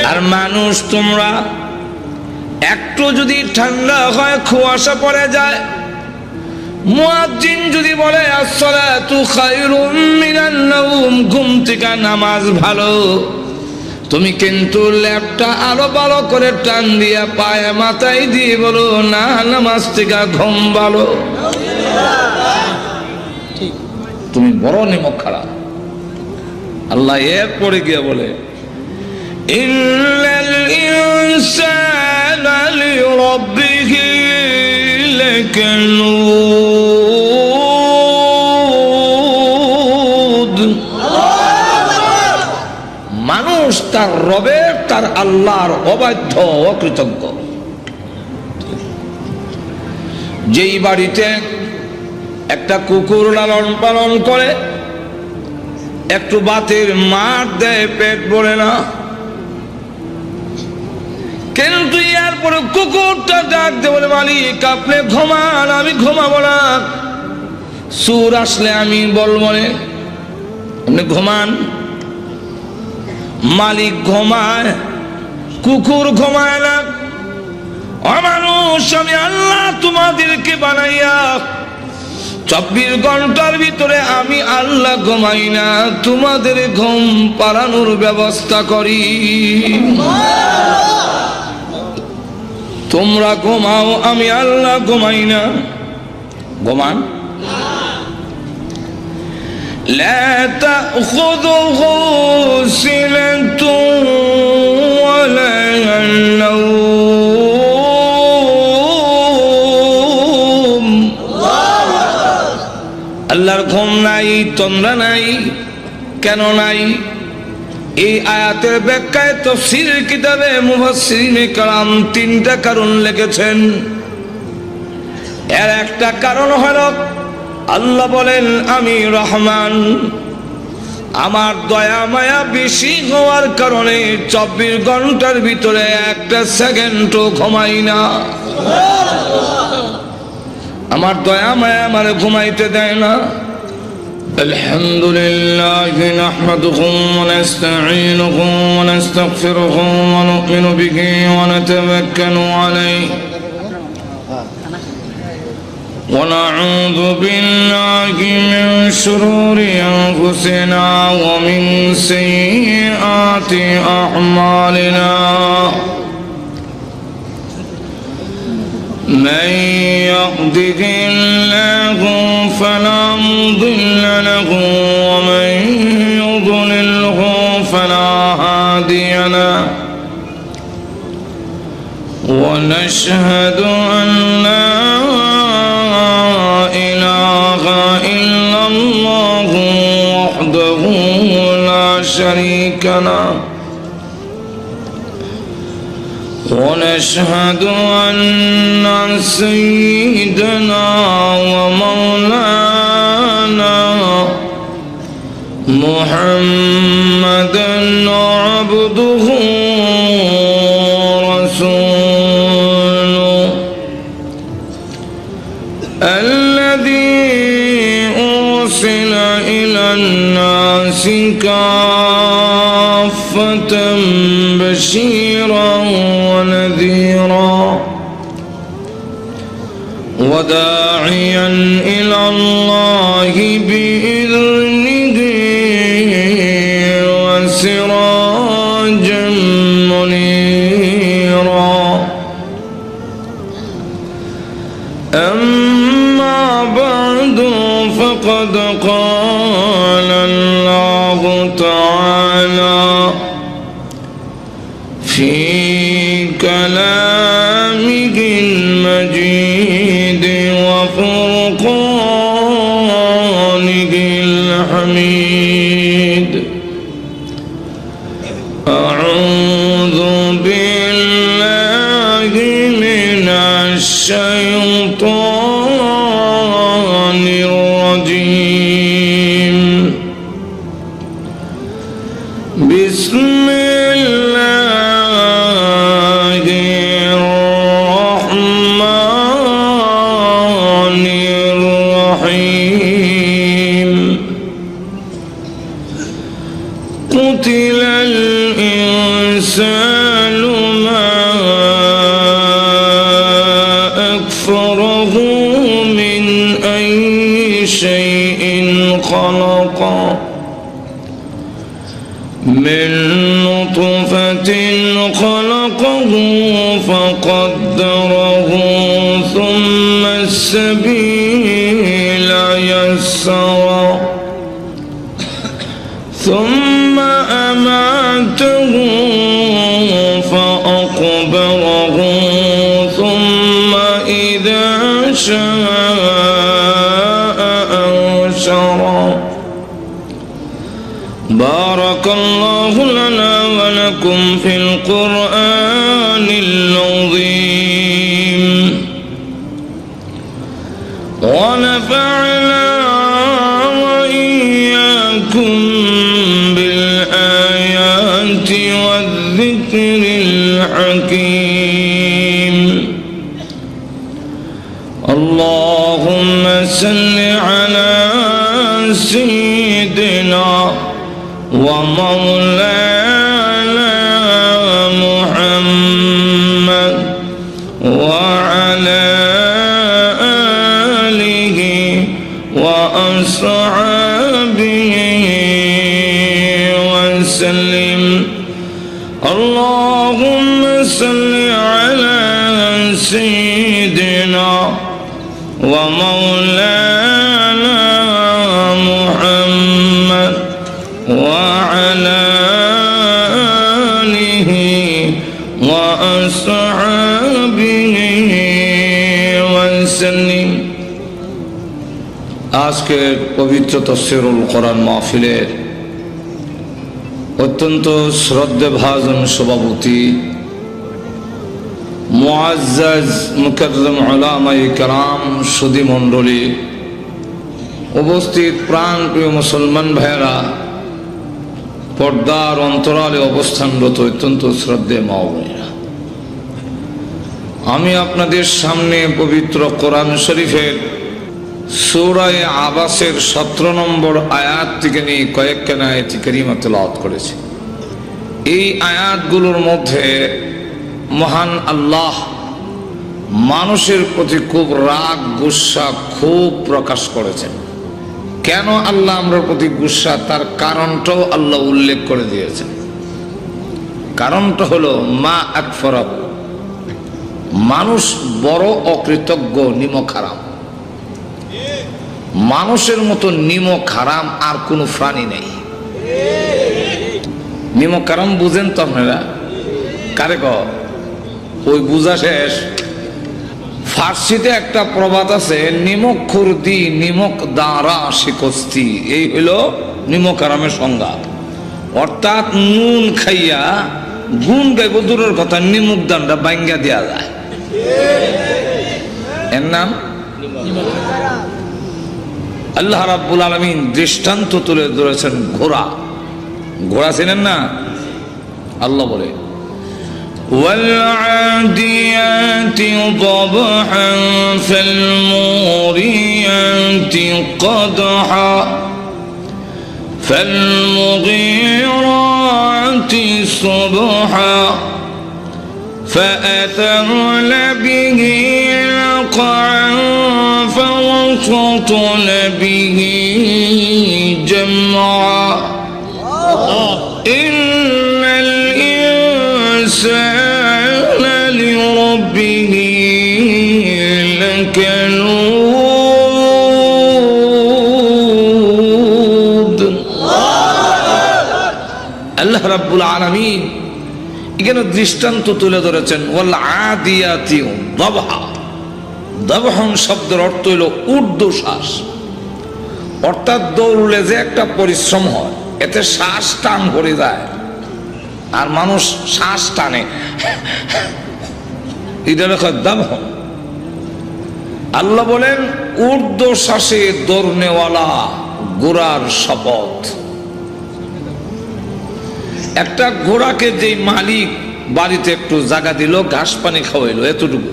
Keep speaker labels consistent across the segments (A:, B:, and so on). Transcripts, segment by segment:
A: আর মানুষ তোমরা একটু যদি ঠান্ডা হয়, কুয়াশা পড়ে যায়, মুয়াজ্জিন যদি বলে আসসালাতু খায়রুম মিনান নাওম, ঘুম থেকে নামাজ ভালো, তুমি কিন্তু ল্যাপটা আরো ভালো করে টান দিয়া পায়ে মাথায় দিয়ে বলো না, নামাজ থেকে ঘুম ভালো। তুমি বড় নিমক খারাপ। আল্লাহ এরপরে গিয়ে বলে ইন্নাল ইনসানা লিরাব্বিহি লাকানুদ। মানুষ তার রবের, তার আল্লাহর অবাধ্য, অকৃতজ্ঞ। যেই বাড়িতে একটা কুকুর লালন পালন করে, একটু বাতের মার দেয়, পেট ভরে না, কিন্তু এরপরে কুকুরটা ডাক দিয়ে বলে মালিক আপনি ঘুমান, আমি ঘুমাবো না। সুর আসলে আমি বলবো না, আপনি ঘুমান। মালিক ঘুমায়, কুকুর ঘুমায় না। অমানুষ, আমি আল্লাহ তোমাদেরকে বানাইয়া 24 ঘন্টার ভিতরে আমি আল্লাহ ঘুমাই না, তোমাদের ঘুম পাড়ানোর ব্যবস্থা করি। তোমরা ঘুমাও, আমি আল্লাহ ঘুমাই না। ঘুমান। লা তাখুযুহু সিনাতুন ওয়ালা নাওম। আল্লাহর ঘুম নাই, তন্দ্রা নাই। কেন নাই? এই আয়াতের ব্যাখ্যায় তাফসীরের কিতাবে মুফাসসিরিনে কেরাম 3টা কারণ লিখেছেন। এর একটা কারণ হলো আল্লাহ বলেন আমি রহমান, আমার দয়া মায়া বেশি হওয়ার কারণে 24 ঘন্টার ভিতরে একটা সেকেন্ডও ঘুমাই না। আমার দয়া মায়া আমার ঘুমাইতে দেয় না। الحمد لله نحمده ونستعينه ونستغفره ونؤمن به ونتوكل عليه ونعوذ بالله من شرور أنفسنا ومن سيئات أعمالنا من يهده الله فلا مضل له ومن يضلله فلا هادي له ونشهد أن لا إله إلا الله وحده لا شريك له ونشهد أن سيدنا ومولانا محمدا عبده ورسوله الذي أرسل إلى الناس كافة بشيرا ونذيرا وداعيا إلى الله بإذنه وسراجا منيرا أما بعد فقد قال الله تعالى في كلامه المجيد وفرقانه الحميد أعوذ بالله من الشيطان الرجيم بسم الله الرحمن الرحيم قتل الإنسان الإنسان ما أكفره من أي شيء خلقه من نطفة خلقه فقدره ثم السبيل يسره ثم أماته فأقبره ثم إذا شاء أنشره. بارك الله لنا ولكم في القرآن العظيم ونفعنا وإياكم بالآيات والذكر الحكيم. اللهم صل على سيدنا ومولانا محمد وعلى آله وأصحابه وسلم. اللهم صل على سيدنا ومولانا محمد وعلى آله وأصحابه وسلم. আজকের পবিত্র তাফসীরুল কোরআন মাহফিলের অত্যন্ত শ্রদ্ধেভাজন সভাপতি মুআজ্জাজ মুকাররম উলামায়ে কেরাম, সুধী মণ্ডলী, উপস্থিত প্রাণপ্রিয় মুসলমান ভাইয়েরা, পর্দার অন্তরালে অবস্থানরত অত্যন্ত শ্রদ্ধেয় মা ও বোনেরা, আমি আপনাদের সামনে পবিত্র কোরআন শরীফের সূরা আবাসের 17 নম্বর আয়াত থেকে নিয়ে কয়েকখানা আয়াত কারিমা তেলাওয়াত করেছি। এই আয়াতগুলোর মধ্যে মহান আল্লাহ মানুষের প্রতি খুব রাগ গুসা খুব প্রকাশ করেছেন। কেন আল্লাহ আমরার প্রতি গুসা, তার কারণটাও আল্লাহ উল্লেখ করে দিয়েছেন। কারণটা হলো মা আকফরা, মানুষ বড় অকৃতজ্ঞ, নিমক হারাম। মানুষের মতো নিমক হারাম আর কোনো প্রাণী নেই। নিমক হারাম বুঝেন তো আপনারা? কারে ক ওই বুঝা শেষ। ফার্সিতে একটা প্রবাদ আছে, নিমক খুরদি নিমক দাঁড়া শিকস্তি। এই হইল নিমক হারামের সংজ্ঞা। অর্থাৎ নুন খাইয়া গুণ গাইব দূরের কথা, নিমক দানটা বাঙ্গা দেওয়া যায়। এর নাম আল্লাহ রাব্বুল আলামিন দৃষ্টান্ত তুলে ধরেছেন ঘোড়া। ঘোড়া ছিলেন না? আল্লাহ বলে والعاديات ضبحا فالموريات قدحا فالمغيرات صبحا فأثرن به نقعا فوسطن به جمعا إن الإنسان لربه لكنود. আল্লাহ রাব্বুল আলামিন এখানে দৃষ্টান্ত তুলে ধরেছেন ওয়াল আদিয়াতি দাবহা। দাবহন শব্দের অর্থ হলো ঊর্ধ্বশ্বাস, অর্থাৎ দৌড়লে যে একটা পরিশ্রম হয়, এতে শ্বাস টান করে যায় আর মানুষ শ্বাস টানে, এটা লেখা দাবহন। আল্লাহ বলেন ঊর্ধ্বশ্বাসে দৌড়নেওয়ালা ঘোড়ার শপথ। একটা ঘোড়াকে যে মালিক বাড়িতে একটু জায়গা দিল, ঘাস পানি খাওয়াইলো, এতটুকু,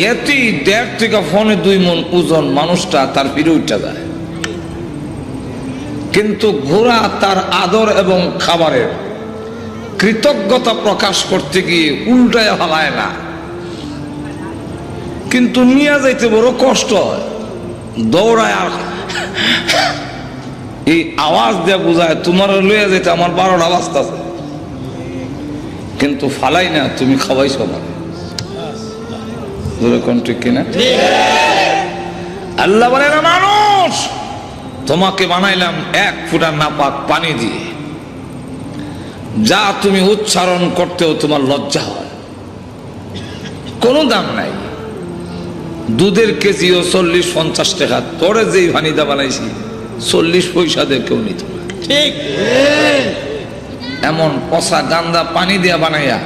A: এতেই 1.5 থেকে 2 মণ ওজন মানুষটা তার ফিরে উঠে যায়। কিন্তু ঘোড়া তার আদর এবং খাবারের কৃতজ্ঞতা প্রকাশ করতে গিয়ে উল্টায় হালায় না, কিন্তু নিয়ে যাইতে বড় কষ্ট হয়। দৌড়ায় আর এই আওয়াজ দিয়ে বোঝায় তোমার লইয়া যেতে আমার 12টা বাজতেছে, কিন্তু ফালাই না, তুমি খাওয়াইছো না। ঠিক কিনা? আল্লাহ বলে না, মানুষ তোমাকে বানাইলাম 1 ফুটা নাপাক পানি দিয়ে, যা তুমি উচ্চারণ করতেও তোমার লজ্জা হয়, কোনো দাম নাই। দুধের কেজিও 40-50 টাকা, তোরে যেই ভানিদা বানাইছি 40 পয়সা দিয়ে কেউ নিত না। ঠিক এমন পচা গান্দা পানি দিয়া বানাইয়া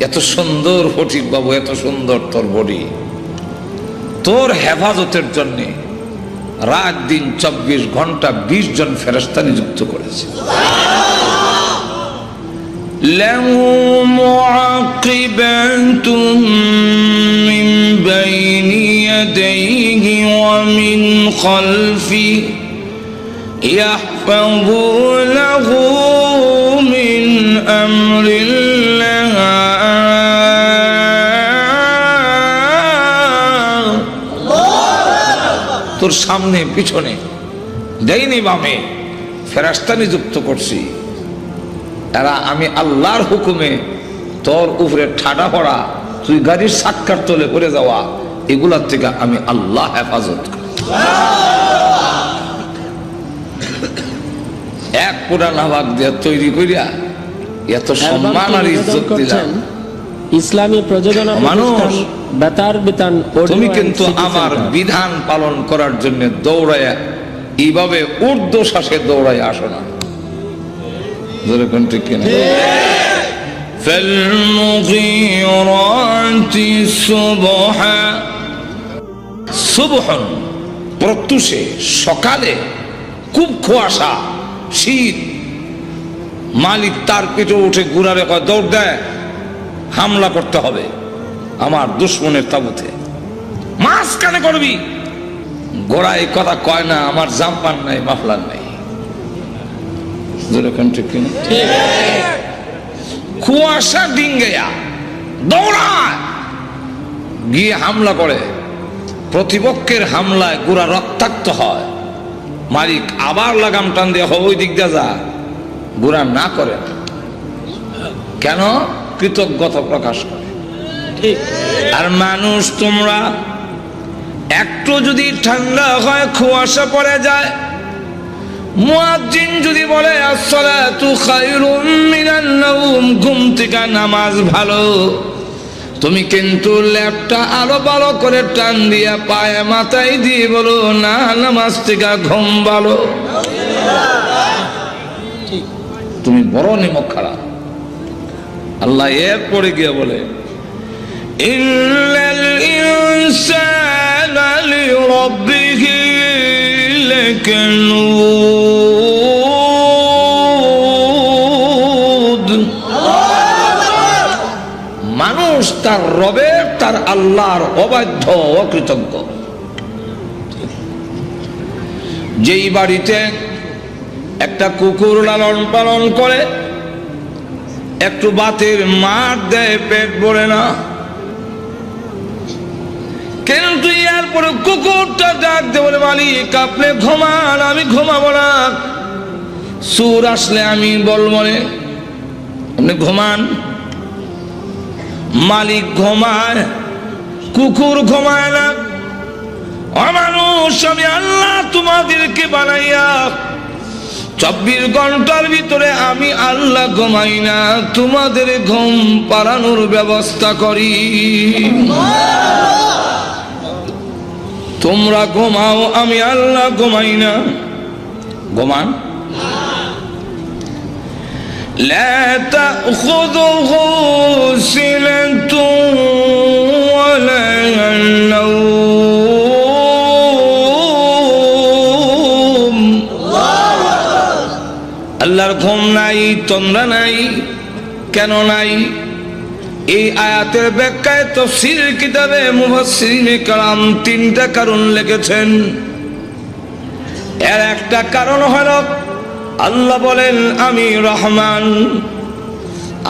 A: এত সুন্দর ফটিক বাবু, এত সুন্দর তোর বডি, তোর হেফাজতের জন্য রাত দিন 24 ঘন্টা 20 জন ফেরেশতা নিযুক্ত করেছে। লাহু মুআকিবাতুম মিন বাইনি ইয়াদাইহি ওয়া মিন খালফিহি ইয়াহফাযুনাহু মিন আমরিল্লাহ। তোর সামনে পিছনে ডাইনি বামে ফেরেশতা নিযুক্ত করছি, এরা আমি আল্লাহর হুকুমে তোর উপরে ঠাডা পড়া, তুই গাড়ির সাক্কার তলে পড়ে যাওয়া, এগুলার থেকে আমি আল্লাহ হেফাজত করি। 1 ফুটা নাভাগ দিয়ে তৈরি করিয়া এত সম্মান আর ইজ্জত দিলাম।
B: ইসলামী প্রযোজনা
A: মানুষ,
B: বেতার বিতান,
A: তুমি কিন্তু আমার বিধান পালন করার জন্য দৌড়ায় এইভাবে ঊর্ধ্বশ্বাসে দৌড়ায় আসো না। যেরকম ঠিক কিনা? ফালমুগীরাতি সুবহা, সুবহন প্রত্যুষে, সকালে খুব কুয়াশা, শীত, মালিক তার পিঠে উঠে ঘুরারে কয় দৌড় দেয়, হামলা করতে হবে আমার দুশ্মনের তাবুতে। মাঝখানে করবি, ঘোড়া এই কথা কয় না, আমার জাম্পার নাই, মাফলার নাই। কুয়াশা ডিঙ্গেয়া দৌড়ায় গিয়ে হামলা করে, প্রতিপক্ষের হামলায় গোড়া রক্তাক্ত হয়, মালিক আবার লাগাম টান দিয়ে ওই দিক দিয়ে যা, গোড়া না করে। কেন? কৃতজ্ঞতা প্রকাশ করে। আর মানুষ, তোমরা একটু যদি ঠান্ডা হয়, কুয়াশা পড়ে যায়, মুয়াজ্জিন যদি বলে আসসালাতু খায়রুম মিনান নাওম, ঘুম থেকে নামাজ ভালো, তুমি কিন্তু ল্যাপটা আলো ভালো করে টান দিয়া পায়ে মাথায় দিয়ে বলো না, নামাজ থেকে ঘুম ভালো। তুমি বড় নিমক খারাপ। আল্লাহ এরপরে গিয়ে বলে ইন্নাল ইনসানা লিরাব্বিহি লাকানুদ। মানুষ তার রবের, তার আল্লাহর অবাধ্য, অকৃতজ্ঞ। যেই বাড়িতে একটা কুকুর লালন পালন করে, একটু বাতের মার দেয়, পেট ভরে না, কিন্তু এরপরে কুকুরটা ডাক দিয়ে বলে মালিক আপনি ঘুমান, আমি ঘুমাবো না। সুর আসলে আমি বলবো না, আপনি ঘুমান। মালিক ঘুমায়, কুকুর ঘুমায় না। মানুষ, আমি আল্লাহ তোমাদেরকে বানাইয়া 24 ঘন্টার ভিতরে আমি আল্লাহ ঘুমাই না, তোমাদের ঘুম পাড়ানোর ব্যবস্থা করি। তোমরা ঘুমাও, আমি আল্লাহ ঘুমাই না। ঘুমান। লা তাখুযুহু সিনাতুন ওয়ালা নাওম। আল্লাহর ঘুম নাই, তন্দ্রা নাই। কেন নাই? এই আয়াতের ব্যাখ্যায় তাফসীর কিতাবে মুফাসসিরিনে কেরাম 3টা কারণ লিখেছেন। এর একটা কারণ হলো আল্লাহ বলেন আমি রহমান,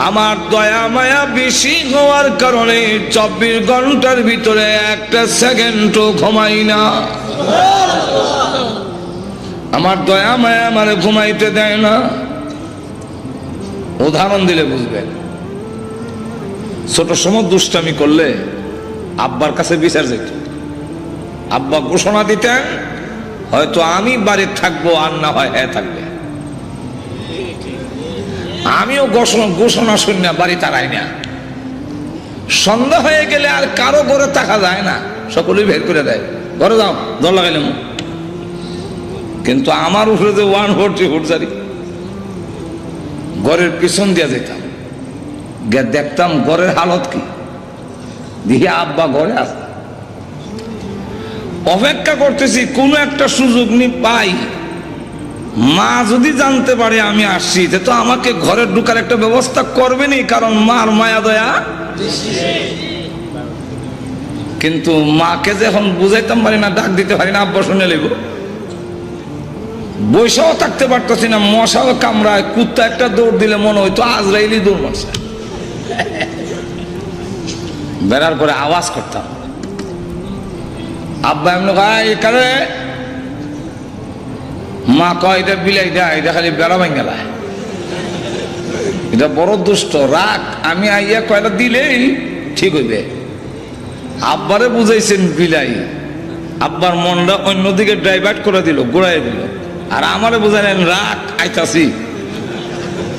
A: আমার দয়া মায়া বেশি হওয়ার কারণে 24 ঘন্টার ভিতরে একটা সেকেন্ডও ঘুমাই না। আমার দয়া মায়া আমার ঘুমাইতে দেয় না। উদাহরণ দিলে বুঝবেন, ছোট সময় দুষ্টামি করলে আব্বার কাছে বিচার যেত। আব্বা ঘোষণা দিতেন, হয়তো আমি বাড়িতে থাকবো আর না হয় হ্যাঁ থাকবে। আমিও ঘোষণা শুনি না, বাড়ি তারাই না। সন্ধ্যা হয়ে গেলে আর কারো ঘরে থাকা যায় না, সকলেই বের করে দেয়, ঘরে যাও, দর লাগাইলাম। কিন্তু আমার উপরে যে 140 ফুট জারি, ঘরের পিছন দিয়ে যেতাম, গিয়ে দেখতাম ঘরের হালত কি, দিয়ে আব্বা ঘরে আসে। অপেক্ষা করতেছি কোন একটা সুযোগ নি পাই, মা যদি জানতে পারে আমি আসছি তো আমাকে ঘরে ঢুকার একটা ব্যবস্থা করবেনি, কারণ মার মায়া দয়া। কিন্তু মাকে যখন বুঝাইতাম পারি না, ডাক দিতে পারি না, আব্বা শুনে লেব, বৈশাও থাকতে পারতেছি না, মশাও কামড়ায়, কুত্তা একটা দৌড় দিলে মনে হইতো আজরাইলি দৌড় মারছে। বেড়ার পরে আওয়াজ করতাম, আব্বা এমন এখানে, মা কয় এটা বিলাই দেয়, এটা খালি বেড়া ভাঙ্গালায়, এটা বড় দুষ্ট, রাগ। আমি আইয়া কয়টা দিলেই ঠিক হইবে। আব্বারে বুঝাইছেন বিলাই, আব্বার মনটা অন্যদিকে ডাইভার্ট করে দিল, ঘুরাই দিল। আর আমারে বুঝাইলেন রাগ, আইতাছি।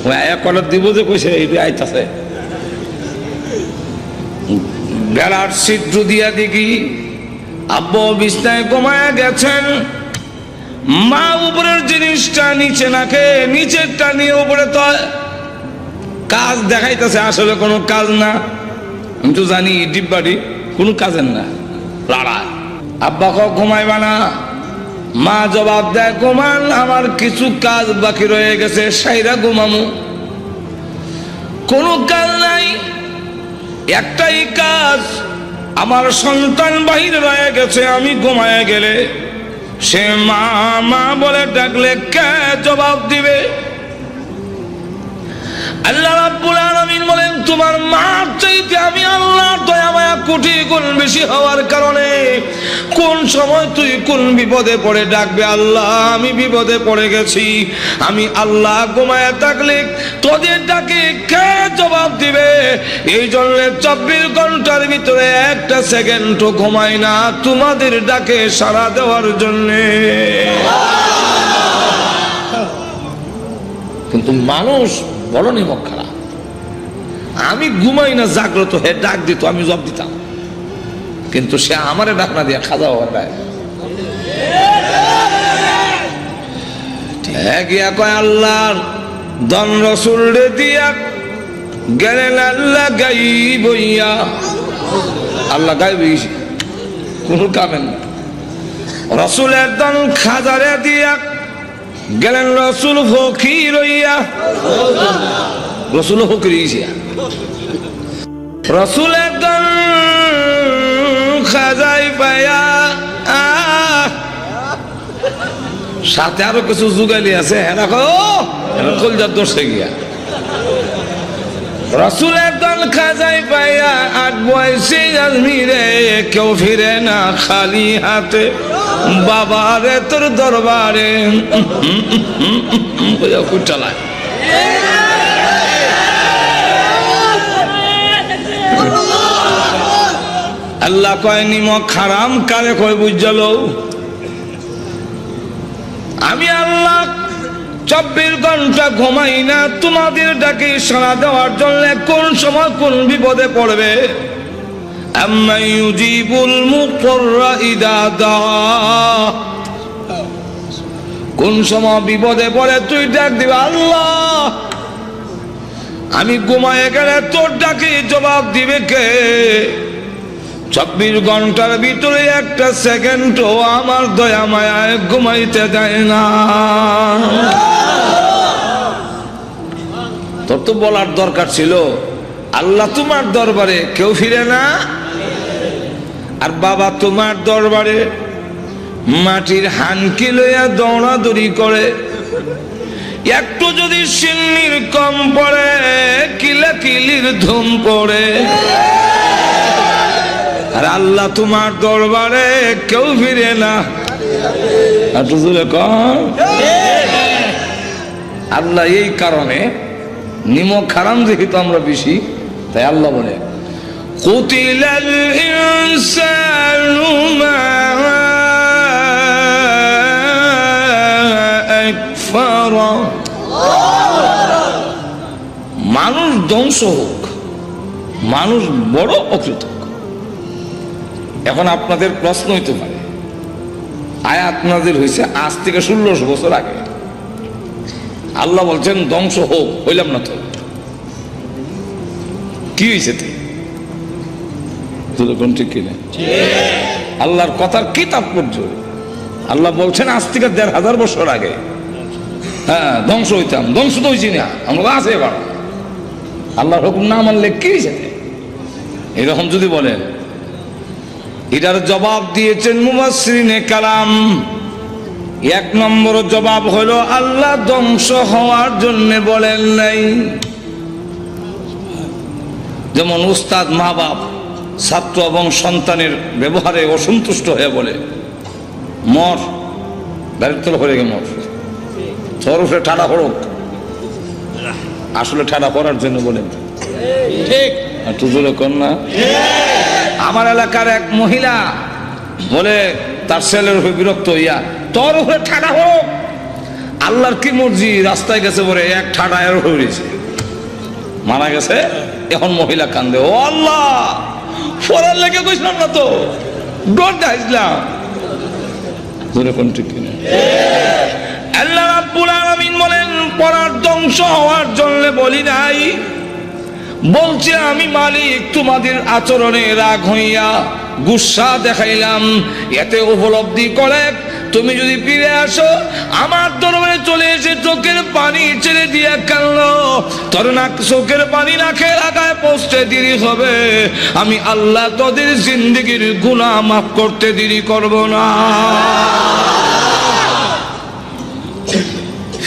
A: ওই আয়া কয়টা দিব যে কইছে এই আইতাছে। বেড়ার ছিদ্র দিয়া দেখি আব্বা বিছনায় ঘুমায়া গেছেন, মা উপরের জিনিসটা নিচে নাকে, নিচেরটা নিয়ে উপরে তো কাজ দেখাইতেছে, আসলে কোনো কাজ না। আমি তো জানি ডিব্বাটি কোনো কাজের না, লড়া। আব্বা ঘুমাইবা না, মা জবাব দেয় ঘুমান, আমার কিছু কাজ বাকি রয়ে গেছে, সাইরা ঘুমামু। কোনো কাজ নাই, একটাই কাজ, আমার সন্তান বাহির রয়ে গেছে, আমি ঘুমায় গেলে সে মা মা বলে ডাকলে কে জবাব দিবে? আল্লাহ রাব্বুল আলামিন বলেন, তোমার মা চাইতে আমি আল্লাহর দয়া মায়া কোটি গুণ বেশি হওয়ার কারণে কোন সময় তুই কোন বিপদে পড়ে ডাকবে, আল্লাহ আমি বিপদে পড়ে গেছি, আমি আল্লাহ ঘুমায় থাকলে তোদের ডাকে কে জবাব দিবে? এই জন্য 24 ঘন্টার ভিতরে একটা সেকেন্ডও ঘুমাই না তোমাদের ডাকে সাড়া দেওয়ার জন্যে। কিন্তু মানুষ বড় নিমক খারাপ। আমি ঘুমাই না, জাগ্রত হয়ে ডাক দিত, আমি জবাব দিতাম, কিন্তু সে আমারে ডাক না দিয়া খাজা হওয়ার গায়ে গিয়া কয় আল্লাহর দন রসুল রে দিয়া গেলেন আল্লাহ গাইব ইয়া। আল্লাহ গাইব কোন কামেন না। রসুলের দন খাজারে দিয়া গেলেন রসুল ফকির হইয়া। রসুল ফকির হইয়া, রসুল একদম খাজাই পায়া, সাথে আরো কিছু যুগালি আছে, কলজার দোষে গিয়া রসুল একদম খাজাই পাইয়া 8 বয়সে আজমিরে কেউ ফিরে না খালি হাতে, বাবারে তোর দরবারে চালায়। আল্লাহ কয় নিমক হারাম কারে কয় বুঝল? আমি আল্লাহ 24 ঘন্টা ঘুমাই না তোমাদের ডাকে সাড়া দেওয়ার জন্য কোন সময় কোন বিপদে পড়বে। আম্মা ইউজিবুল মুকররা ইদা দা, কোন সময় বিপদে পড়ে তুই ডাক দিবা আল্লাহ, আমি ঘুমায় গেলে তোর ডাকে জবাব দিবে কে? 24 ঘন্টার ভিতরে একটা সেকেন্ডও আমার দয়া মায়ায় ঘুমাইতে দেয় না। তোর তো বলার দরকার ছিল আল্লাহ তোমার দরবারে কেউ ফিরে না, আর বাবা তোমার দরবারে মাটির হানকি লইয়া দৌড়াদৌড়ি করে। একটু যদি সিন্নির কম পড়ে কিলে ধুম পড়ে। আর আল্লাহ তোমার দরবারে কেউ ফিরে না। একটু জোরে কর। আল্লাহ এই কারণে নিমক হারাম যেহেতু আমরা বেশি, তাই আল্লাহ বলে কুতিলাল ইনসানু মা আকফারা। মানুষ ধ্বংস হোক, মানুষ বড় অকৃতজ্ঞ। এখন আপনাদের প্রশ্ন হইতে পারে, আয়াত নাযিল হয়েছে আজ থেকে 1600 বছর আগে, আল্লাহ বলছেন ধ্বংস হোক, হইলাম না তো কি হয়েছে? ঠিক কিনা? আল্লাহর কথার কি তাৎপর্য? আল্লাহ বলছেন আজ থেকে 1500 বছর আগে হ্যাঁ ধ্বংস হইতাম, ধ্বংস তো হয়েছি না, আমরা আছে এবার। আল্লাহর হুকুম না মানলে কি হয়েছে? এরকম যদি বলেন, এটার জবাব দিয়েছেন মুফাসসিরিনে কালাম। এক নম্বর জবাব হলো আল্লাহ ধ্বংস হওয়ার জন্য বলেন নাই। যেমন উস্তাদ, মা বাপ, ছাত্র এবং সন্তানের ব্যবহারে অসন্তুষ্ট হয়ে বলে মর, দাঁড়িয়ে তোর হয়ে গে মর, তোর উপরে ঠাডা পড়ুক। আসলে ঠাডা পড়ার জন্য বলেন, ঠিক একটু জোরে কর না। আমার এলাকার এক মহিলা বলে তার ছেলের উপরে বিরক্ত হইয়া, তোর উপরে ঠাডা হোক। আল্লাহর কি মর্জি, রাস্তায় গেছে বলে এক ঠাডা এর হয়েছে, মারা গেছে। এখন মহিলা কান্দে, ও আল্লাহ পড়ার লেগে কইছিলাম না তো, ডর দেখাইছিলাম। ঠিক কিনা? আল্লাহ রাব্বুল আলামিন বলেন পড়ার ধ্বংস হওয়ার জন্য বলি নাই, বলছে আমি মালিক তোমাদের আচরণে রাগ হইয়া গুসা দেখাইলাম। এতে উপলব্ধি করে তুমি যদি ফিরে আসো আমার দরবারে চলে এসে চোখের পানি ছেড়ে দিয়ে কাঁদলো, তোর না চোখের পানি নাকে লাগায় পৌঁছতে দেরি হবে, আমি আল্লাহ তোদের জিন্দেগির গুনাহ মাফ করতে দেরি করব না।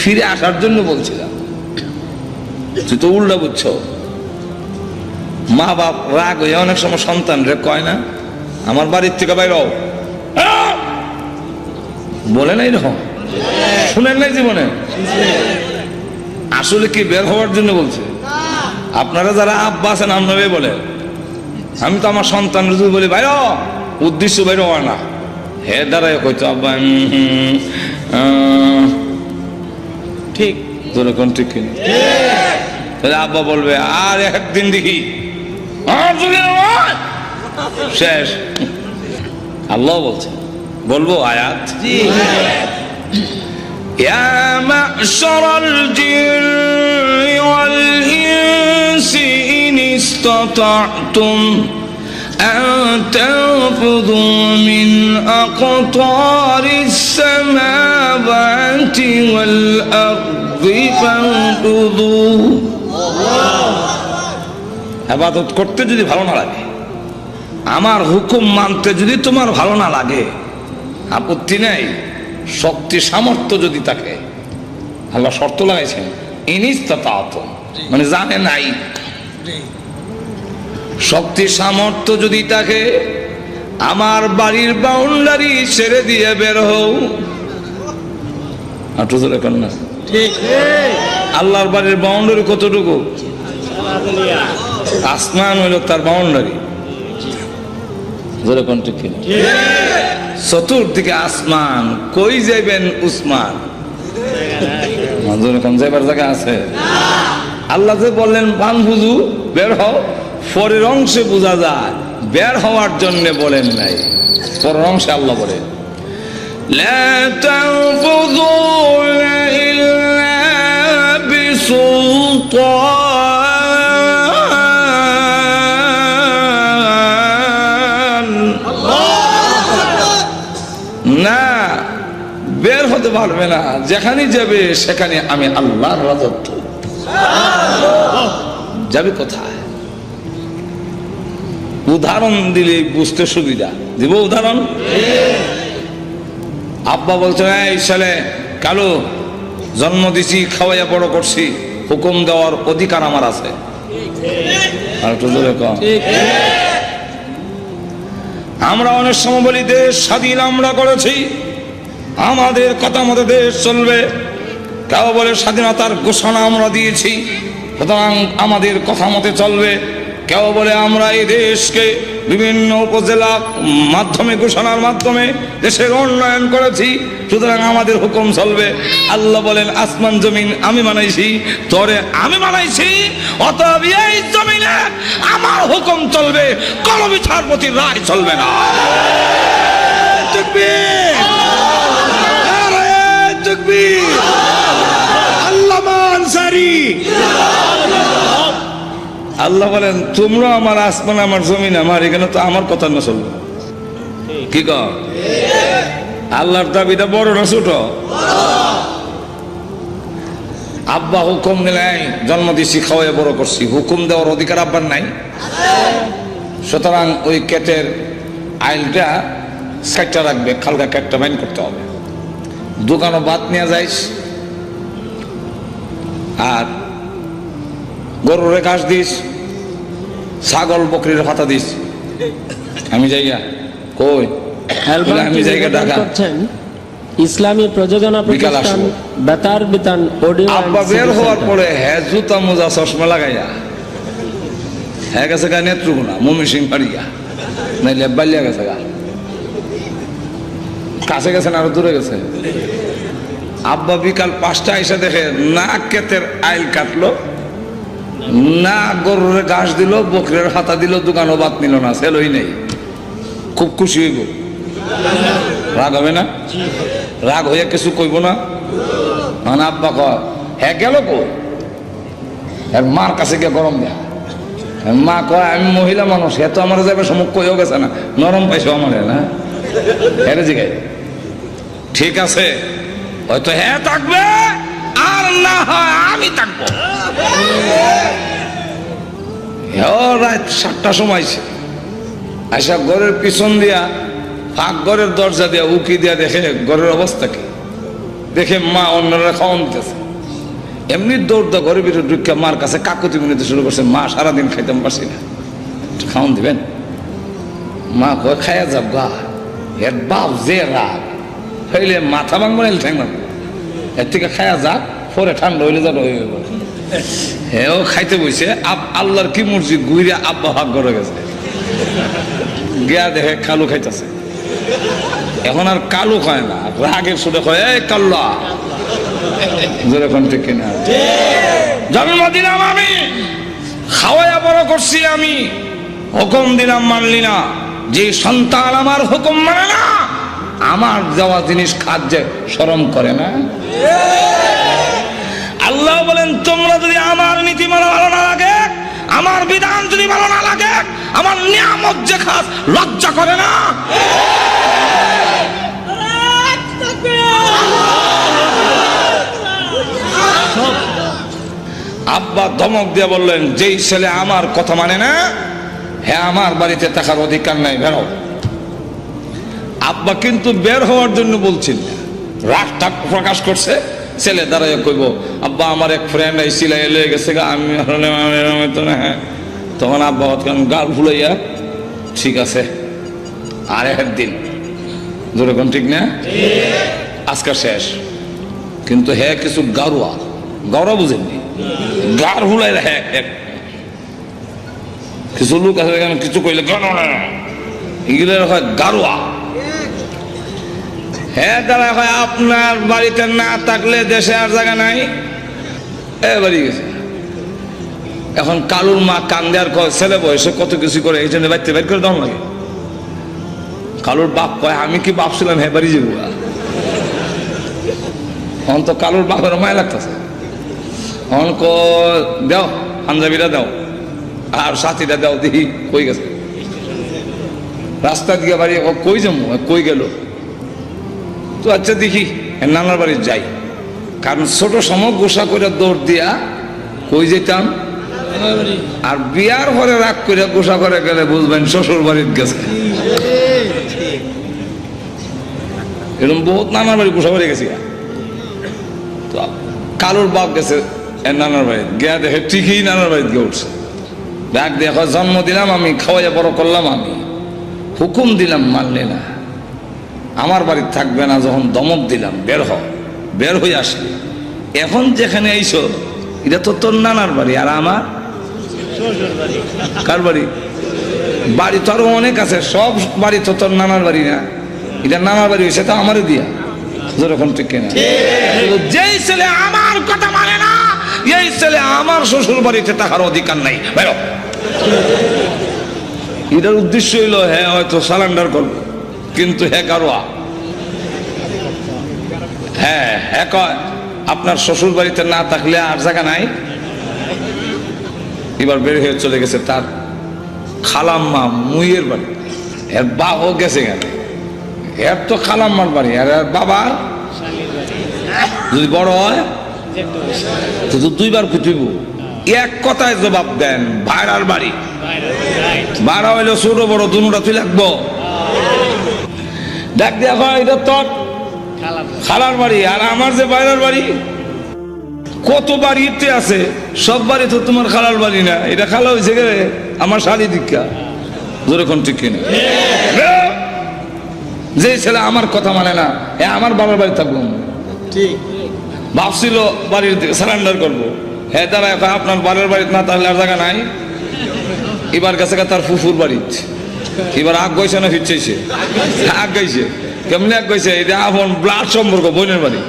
A: ফিরে আসার জন্য বলছিলাম, তুই তো উল্টা বুঝছো। মা বাপ রাগ হয়ে অনেক সময় সন্তান রে কয় না, আমার বাড়ির থেকে বাইর হও, বলে নাই এরকম? শুনেন নাই জীবনে? আসলে কি বের হওয়ার জন্য বলছে? আপনারা যারা আব্বা আছেন আপনারাই বলে, আমি তো আমার সন্তান যদি বলি বাইর, উদ্দেশ্য বাইর হওয়া না, হে দাঁড়ায় হয়তো আব্বা ঠিক যেরকম ঠিক কিনা? তাহলে আব্বা বলবে আর একদিন দেখি, শেষ। আল্লাহ বলছে, বলবো আয়াত, ইয়া মা'শারাল জিন্নি ওয়াল ইনসি ইন ইসতাতা'তুম আন তানফুযু মিন আকতারিস সামাওয়াতি ওয়াল আরদি ফানফুযু। ইবাদত করতে যদি ভালো না লাগে, আমার হুকুম মানতে যদি তোমার ভালো না লাগে, আপত্তি নেই, শক্তি সামর্থ্য যদি থাকে, আল্লাহ শর্ত লাগাইছেন ইনিস্তাতা'তুম, মানে জানে নাই, শক্তি সামর্থ্য যদি থাকে আমার বাড়ির বাউন্ডারি ছেড়ে দিয়ে বের হও। আটু ধরে কর না, ঠিক? আল্লাহর বাড়ির বাউন্ডারি কতটুকু? আসমান হইল তার বাউন্ডারি, চতুর্দিকে আসমান, কই যাইবেন উসমান? যাইবার জায়গা আছে? আল্লাহ যে বললেন বান বুঝু বের হও, পরের অংশে বোঝা যায় বের হওয়ার জন্য বলেন নাই, পরের অংশে আল্লাহ বলে লা তানফুযুনা ইল্লা বিসুলতান। না, বের হতে পারবে না, যেখানে যাবে সেখানে আমি আল্লাহর রাজত্ব। যাবে কোথায়? উদাহরণ দিলে বুঝতে সুবিধা, দিব উদাহরণ। আব্বা বলছেন এই ছেলে কালু জন্ম দিছি, খাওয়াইয়া বড় করছি, হুকুম দেওয়ার অধিকার আমার আছে, আর একটু জোরে কম। আমরা অনেক সময় বলি দেশ স্বাধীন আমরা করেছি, আমাদের কথা মতো দেশ চলবে। কেউ বলে স্বাধীনতার ঘোষণা আমরা দিয়েছি, সুতরাং আমাদের কথা মতে চলবে। কেউ বলে আমরা এই দেশকে বিভিন্ন উপজেলা মাধ্যমে ঘোষণার মাধ্যমে দেশের উন্নয়ন করেছি, সুতরাং আমাদের হুকুম চলবে। আল্লাহ বলেন আসমান জমিন আমি বানাইছি, তরে আমি বানাইছি, অতএব এই জমিনে আমার হুকুম চলবে, কোনো বিচারপতির রায় চলবে না। তাকবীর, নারে তাকবীর, আল্লামা আনসারী। আল্লাহ বলেন তোমরা আমার আসমান আমার জমিন আমার, এখানে তো আমার কথা না চলবে। কি কর? আল্লাহর দাবিটা বড় না ছোট? আব্বা হুকুম দিলাই জন্ম দিছি, খাওয়াই বড় করছি, হুকুম দেওয়ার অধিকার আব্বার নাই। সুতরাং ওই কেটের আইলটা সাইডটা রাখবে, খালকা কেটটা বাইন করতে হবে। দোকানও বাদ নিয়ে যাইস, আর গরুরে ঘাস দিস, ছাগল বকরির পাতা দিস। আমি যাইয়া কই আমি জায়গা ঢাকা
B: ইসলামী প্রযোজনা প্রতিষ্ঠান বেতার বিতান অডিও।
A: আব্বা বের হওয়ার পরে হ্যাঁ জুতা মোজা চশমা লাগাইয়া হ্যাঁ গেছে গা নেত্রকোনা মমি সিং পাড়িয়া, নাইলে বালিয়া গেছে গা, কাছে গেছে না আরো দূরে গেছে। আব্বা বিকাল 5টা এসে দেখে না ক্ষেতের আইল কাটলো, না গরুর ঘাস দিল, বকরের হাতা দিল, দোকানও বাদ নিল না, সেলই নেই। খুব খুশি হইব, রাগ হবে না? রাগ হইয়া কিছু কইব না? মানে আব্বা কয় হ্যাঁ গেল কই, মার কাছে গিয়ে গরম দেয়া। মা কয় আমি মহিলা মানুষ, হ্যাঁ তো আমার যাবে সমুখ কইও গেছে না, নরম পাইছো আমার না, হ্যাঁ জিগাই ঠিক আছে হয়তো হ্যাঁ থাকবে, আর না হয় আমি থাকবো। রাত 7টার সময় আইসা ঘরের পিছন দিয়া ফাঁক ঘরের দরজা দিয়া উকি দিয়া দেখে ঘরের অবস্থা কি, দেখে মা অন্যরা খাওয়ান দিতেছে। এমনি দৌড় দা ঘরের ভিতরে ঢুকে মার কাছে কাকুতি মিনিতে শুরু করছে, মা সারাদিন খাইতাম পারছি না, খাওয়ান দিবেন? মা কয় খাইয়া যাব গা, এর বাপ যে রাগ হইলে মাথা ভাঙবো না ঠ্যাং ভাঙবো, এর থেকে খাইয়া যাক, পরে ঠান্ডা হইলে যাবে। হ্যাঁ ও খাইতে বইছে, আল্লাহর কি মর্জি ঘুরে আব্বা ভাগ করে গেছে, গিয়া দেখে কালু খাইতেছে। এখন আর কালু খায় না, রাগের সুদে কয় এই কাল্লা, যেরকম ঠিক কিনা জন্ম দিলাম আমি, খাওয়াইয়া বড় করছি আমি, হুকুম দিলাম মানলি না। যে সন্তান আমার হুকুম মানে না, আমার দেওয়া জিনিস খাদ্যে শরম করে না। আল্লাহ বলেন তোমরা যদি আমার নীতি মানা ভালো না লাগে, আমার বিধান যদি ভালো না লাগে, আমার নিয়ামত যে খাস লজ্জা করে না? আব্বা ধমক দিয়ে বললেন যেই ছেলে আমার কথা মানে না, হ্যাঁ আমার বাড়িতে থাকার অধিকার নাই, বেরো। আব্বা কিন্তু বের হওয়ার জন্য বলছেন, রাগটা প্রকাশ করছে। ছেলে দাঁড়াইয়া কইব আব্বা আমার এক ফ্রেন্ড এই সিলাই লয়ে গেছে গা, আমি তো না। হ্যাঁ তখন আব্বা গাল ফুলাইয়া ঠিক আছে আর একদিন, যেরকম ঠিক না আজকে শেষ। কিন্তু হ্যাঁ কিছু গারুয়া গৌরা বুঝেননি, গার ফুলাই হ্যাঁ কিছু লোক আছে কিছু কইলে এগুলো হয় গারুয়া। হ্যাঁ দাঁড়া হয় আপনার বাড়িতে না থাকলে দেশে আর জায়গা নাই, এ বাড়ি গেছে। এখন কালুর মা কান্দে আর কয় ছেলে বয়সে কত কিছু করে, এই জন্য বাড়িতে বের করে দাও লাগে। কালুর বাপ কয় আমি কি বাপ ছিলাম হ্যাঁ বাড়ি যাবো। এখন তো কালুর বাপের মায় লাগতেছে, এখন দাও পাঞ্জাবিটা দাও আর সাথীটা দাও, দেখি কই গেছে। রাস্তা দিয়ে বাড়ি কই যাবো, কই গেল তো আচ্ছা দেখি নানার বাড়ি যাই, কারণ ছোট সময় গোসা করে দৌড় দিয়া কই যেতাম, আর বিয়ার পরে রাগ করে গোসা করে গেলে বুঝবেন শ্বশুর বাড়ির গেছে। এরকম বহুত নানার বাড়ি গোসা করে গেছি। তো কালুর বাপ গেছে নানার বাড়ি, গিয়া দেখে ঠিকই নানার বাড়িতে গিয়ে উঠছে। ডাক দেখো জন্ম দিলাম আমি, খাওয়াইয়া বড় করলাম আমি, হুকুম দিলাম মানলে না, আমার বাড়িতে থাকবে না, যখন দমক দিলাম বের হ, বের হয়ে আসলি, এখন যেখানে আইসো এটা তো তোর নানার বাড়ি, আর আমার কার বাড়ি? বাড়ি তো আরো অনেক আছে, সব বাড়ি তো তোর নানার বাড়ি না, এটা নানার বাড়ি হয়েছে তো আমারই দিয়া, যেরকম ঠিক কিনা? যেই ছেলে আমার কথা মানে না, এই ছেলে আমার শ্বশুর বাড়িতে থাকার অধিকার নাই, বেরো। এটার উদ্দেশ্য হইল হ্যাঁ হয়তো সারেন্ডার করবো, কিন্তু হ্যাঁ কারোয়া, হ্যাঁ হ্যাঁ কয় আপনার শ্বশুর বাড়িতে না থাকলে আর জায়গা নাই। এবার বের হয়ে চলে গেছে তার খালাম্মা মুইয়ের বাড়ি, এর বাবাও গেছে কেন, এর তো খালাম্মার বাড়ি, আর এর বাবা যদি বড় হয় তো দুইবার খুঁজব। এক কথায় জবাব দেন, ভাইরার বাড়ি, ভাড়া হইলো ছোট বড় দুটা তুই লাগবো। ডাক দিয়া হয় এটা তোর খালার বাড়ি, আর আমার যে বাইরের বাড়ি, কত বাড়িতে আছে, সব বাড়ি তো তোমার খালার বাড়ি না, এটা খালা হয়েছে গেলে আমার শাড়ি দীক্ষা, যেরকম ঠিক কিনা? যে ছেলে আমার কথা মানে না, হ্যাঁ আমার বাবার বাড়ি থাকবো, ভাবছিল বাড়ির দিকে সারেন্ডার করবো, হ্যাঁ তারা এখন আপনার বাড়ির বাড়িতে না তাহলে আর জায়গা নাই। এবার গেছে তার ফুফুর বাড়িতে, এবার আগ গেছে না ফিরছে, আগ গেছে কেমনি আগ গেছে, এটা আপন ব্লাড সম্পর্ক, বোনের বাড়ি,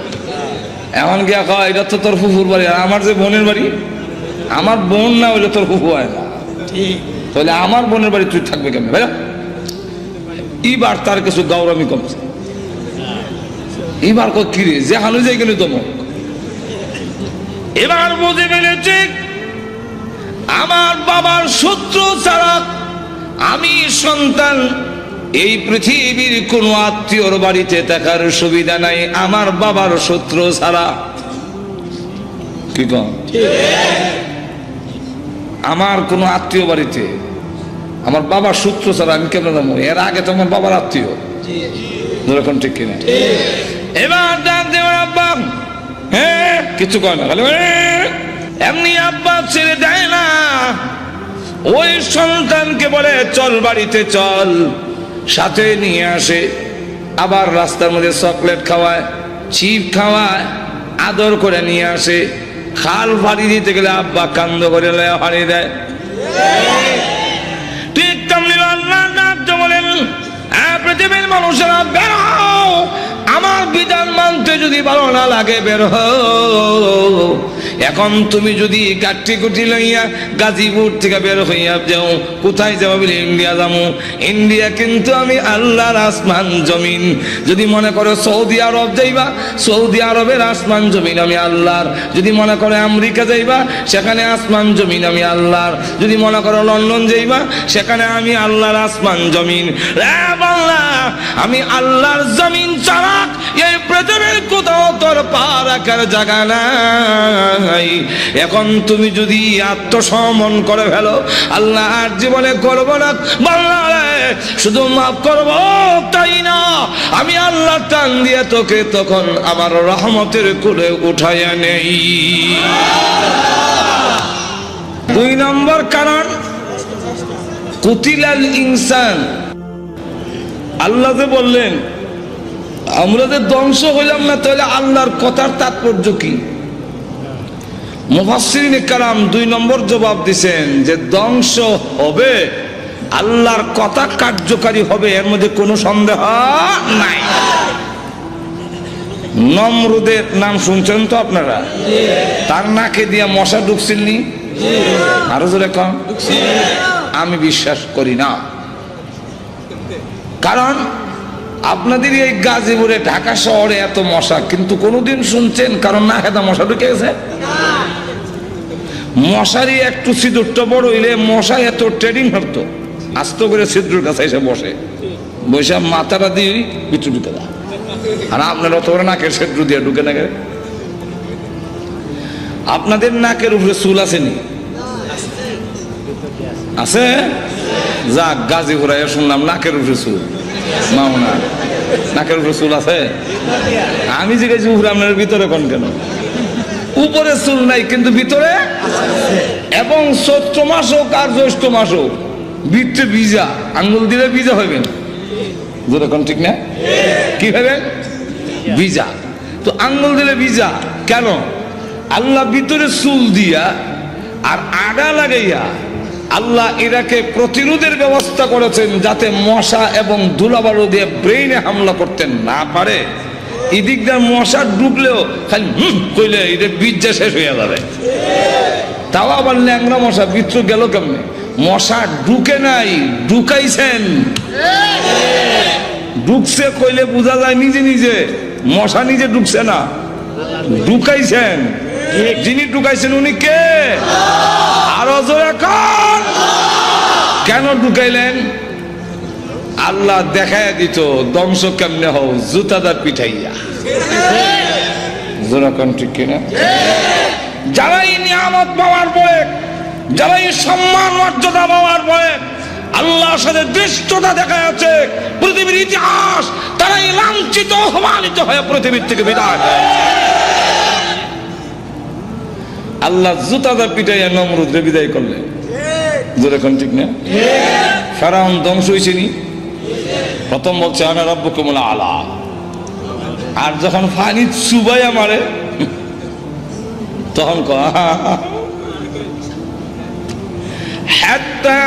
A: এমন গিয়া কয় এটা তো তোর ফুফুর বাড়ি, আর আমার যে বোনের বাড়ি, আমার বোন না হইলে তোর ফুফু হয় না, তাহলে আমার বোনের বাড়ি তুই থাকবে কেমন ভাই? এবার তার কিছু গৌরবী কমছে, এবার কি রে যে হানু যাই গেল তমক, এবার বুঝে ফেলেছে আমার বাবার শত্রু ছাড়া আমি সন্তান, এই পৃথিবীর কোন আত্মীয়র বাড়িতে থাকার সুবিধা নাই আমার বাবার শত্রু ছাড়া। কি কম আমার কোন আত্মীয় বাড়িতে আমার বাবার শত্রু ছাড়া আমি কেমন যাবো? এর আগে তো আমার বাবার আত্মীয়, যেরকম ঠিক কিনা? এবার ডাক দেওয়ার আব্বা, হ্যাঁ কিছু কয় না, এমনি আব্বা ছেড়ে দেয় না, ওই সন্তানকে বলে চল বাড়িতে চল, সাথে নিয়ে আসে, আবার রাস্তার মধ্যে চকলেট খাওয়ায়, চিপ খাওয়ায়, আদর করে নিয়ে আসে। খাল ফাড়ি দিতে গেলে আব্বা কান্দ করে ফাড়ি দেয়। ঠিক তেমনি আল্লাহ বলেন, পৃথিবীর মানুষেরা বের হও, আমার বিধান মানতে যদি ভালো না লাগে বের হও। এখন তুমি যদি গাঠি গুটি লইয়া গাজীপুর থেকে বের হইয়া যাও, কোথায় যাবো বলে ইন্ডিয়া যাবো, ইন্ডিয়া কিন্তু আমি আল্লাহর আসমান জমিন। যদি মনে করো সৌদি আরব যাইবা, সৌদি আরবের আসমান জমিন আমি আল্লাহর। যদি মনে করো আমেরিকা যাইবা, সেখানে আসমান জমিন আমি আল্লাহর। যদি মনে করো লন্ডন যাইবা, সেখানে আমি আল্লাহর আসমান জমিন। আমি আল্লাহর জমিন ছাড়া এই পৃথিবীর কোথাও তোর পা রাখার জায়গা নাই। এখন তুমি যদি আত্মসমর্পণ করে ফেলো, আল্লাহ আর জীবনে করব না, শুধু মাফ করব তাই না, আমি আল্লাহ টান দিয়ে তোকে তখন আমার রহমতের কোলে উঠাইয়া নেই। 2 নম্বর কারণ, কুতিলাল ইনসান। আল্লাহ যে বললেন আমরা যে ধ্বংস হইলাম না, তাহলে আল্লাহর কথার তাৎপর্য কি? মুফাসসিরিনে কেরাম 2 নম্বর জবাব দিছেন যে ধ্বংস হবে, আল্লাহর কথা কার্যকারী হবে, এর মধ্যে কোনো সন্দেহ নাই। নমরুদের নাম শুনছেন তো আপনারা? তার নাকে দিয়া মশা ঢুকছিলনি? আরো জোরে কম। আমি বিশ্বাস করি না, কারণ আপনাদের এই গাজীপুরে ঢাকা শহরে এত মশা, কিন্তু কোনোদিন শুনছেন কারণ না খেতা মশা ঢুকে গেছে? মশারি একটু ছিদ্রটা বড় হইলে মশা এত ট্রেডিং হতো, আস্ত করে ছিদ্রের কাছে এসে বসে, বসে মাথাটা দিয়ে পিছু ঢুকে দেয়। আর আপনারা তো নাকের ছিদ্র দিয়ে ঢুকে না গেলে, আপনাদের নাকের উপরে চুল আসেনি? আছে? যাক, গাজীপুরে শুনলাম নাকের উপরে চুল। মাওনা নাকের উপরে চুল আছে? আমি জিজ্ঞেস উপরে আপনার ভিতরে কোন কেন? উপরে চুল নাই কিন্তু ভিতরে, এবং চৈত্র মাস হোক আর জ্যৈষ্ঠ মাস হোক ভিতরে ভিজা, আঙ্গুল দিলে ভিজা হইবেন, যেরকম ঠিক না? কি হইবেন? ভিজা। তো আঙ্গুল দিলে ভিজা কেন? আল্লাহ ভিতরে চুল দিয়া আর আডা লাগাইয়া আল্লাহ এটাকে প্রতিরোধের ব্যবস্থা করেছেন, যাতে মশা এবং ধুলাবালু দিয়ে ব্রেইনে হামলা করতে না পারে। এদিক দিয়ে মশা ঢুকলেও খালি কইলে এটা বীজা শেষ হয়ে যাবে। তাও আবার ল্যাংরা মশা ভিতরে গেল কেমনে? মশা ঢুকে নাই, ঢুকাইছেন। ঢুকছে কইলে বোঝা যায় নিজে নিজে, মশা নিজে ঢুকছে না, ঢুকাইছেন। যিনি ঢুকাইছেন উনি কে? আরো জোরে কান। কেন ঢুকাইলেন? আল্লাহ দেখায় দিত ধ্বংস কেমনে হও, জুতাদার পিঠাইয়া। জোরে কান, ঠিক কিনা? যারা এই নিয়ামত পাওয়ার পরে, যারা এই সম্মান মর্যাদা পাওয়ার পরে আল্লাহর সাথে দৃষ্টতা দেখা যাচ্ছে পৃথিবীর ইতিহাস, তারাই লাঞ্ছিত অপমানিত হয়ে পৃথিবীর থেকে বিদায়। আল্লাহ জুতাদার পিটাইয়া নমরুদরে বিদায় করলেন। যেরকম ঠিক না? ফেরাউন ধ্বংস হয়েছে নি? প্রথম বলছে আনা রাব্বুকুমুল আলা, আর যখন ফানি চুবাইয়া মারে তখন হাত্তা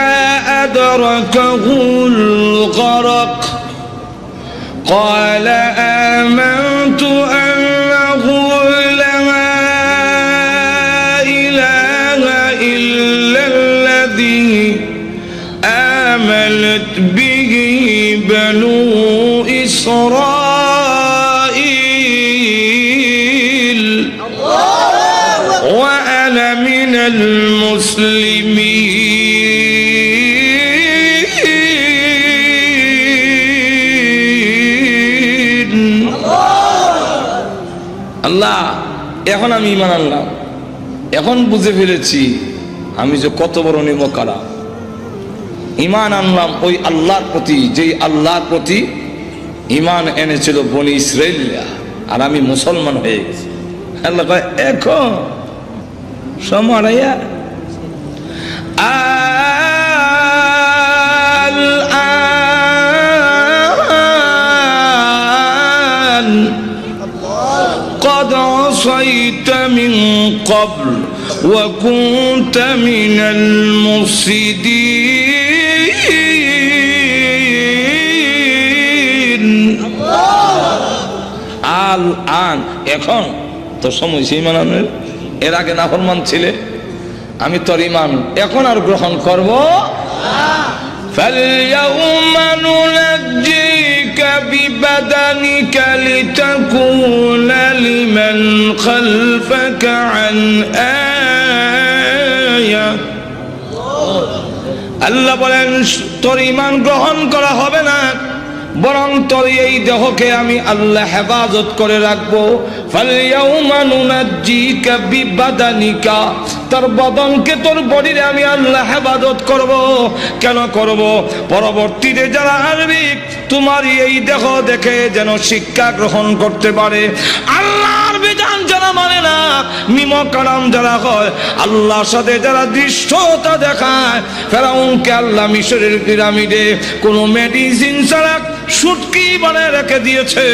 A: আদরাকাহুল গরক ক্বালা আমানতু আন্নাহু লা ইলাহা ইল্লাল্লাযী আমানাত বিহি বানু ইসরাঈল ওয়া আনা মিনাল মুসলিমিন। আল্লাহ, এখন আমি ঈমান আনলাম, এখন বুঝে ফেলেছি আমি যে কত বড় নির্মকারা। ঈমান আনলাম ওই আল্লাহর প্রতি, যেই আল্লাহর প্রতি ঈমান এনেছিল বনি ইসরাঈলরা, আর আমি মুসলমান হয়ে গেছি। আল্লাহ কয় এখন সমরাইয়া আল-আন قد عصيت من قبل وكنت من المفسدين আল-আন, এখন তোর সময় সেই মানানোর। এর আগে নাফরমান ছিলে, আমি তোর ঈমান এখন আর গ্রহণ করব। فَالْيَوْمَ نُنَجِّيكَ بِبَدَنِكَ لِتَكُونَ لِمَنْ خَلْفَكَ عَنْ آيَةٍ। আল্লাহ বলেন তোর ঈমান গ্রহণ করা হবে না, বরং তোর এই দেহকে আমি আল্লাহ হেফাজত করে রাখবো। ফালইয়াউমা নুনাজ্জিকা বিবাদানিকা, তোর বদনকে, তোর বডিরে আমি আল্লাহ হেফাজত করব। কেন করব? পরবর্তীতে যারা আসবে তোমার এই দেহ দেখে যেন শিক্ষা গ্রহণ করতে পারে। আল্লাহর বিধান যারা মানে না, মিমকারাম যারা হয়, আল্লাহর সাথে যারা দৃষ্টতা দেখায়, ফেরাউনকে আল্লাহ মিশরের পিরামিডে কোনো মেডিসিন ছাড়া সুটকি বানায় রেখে দিয়েছে।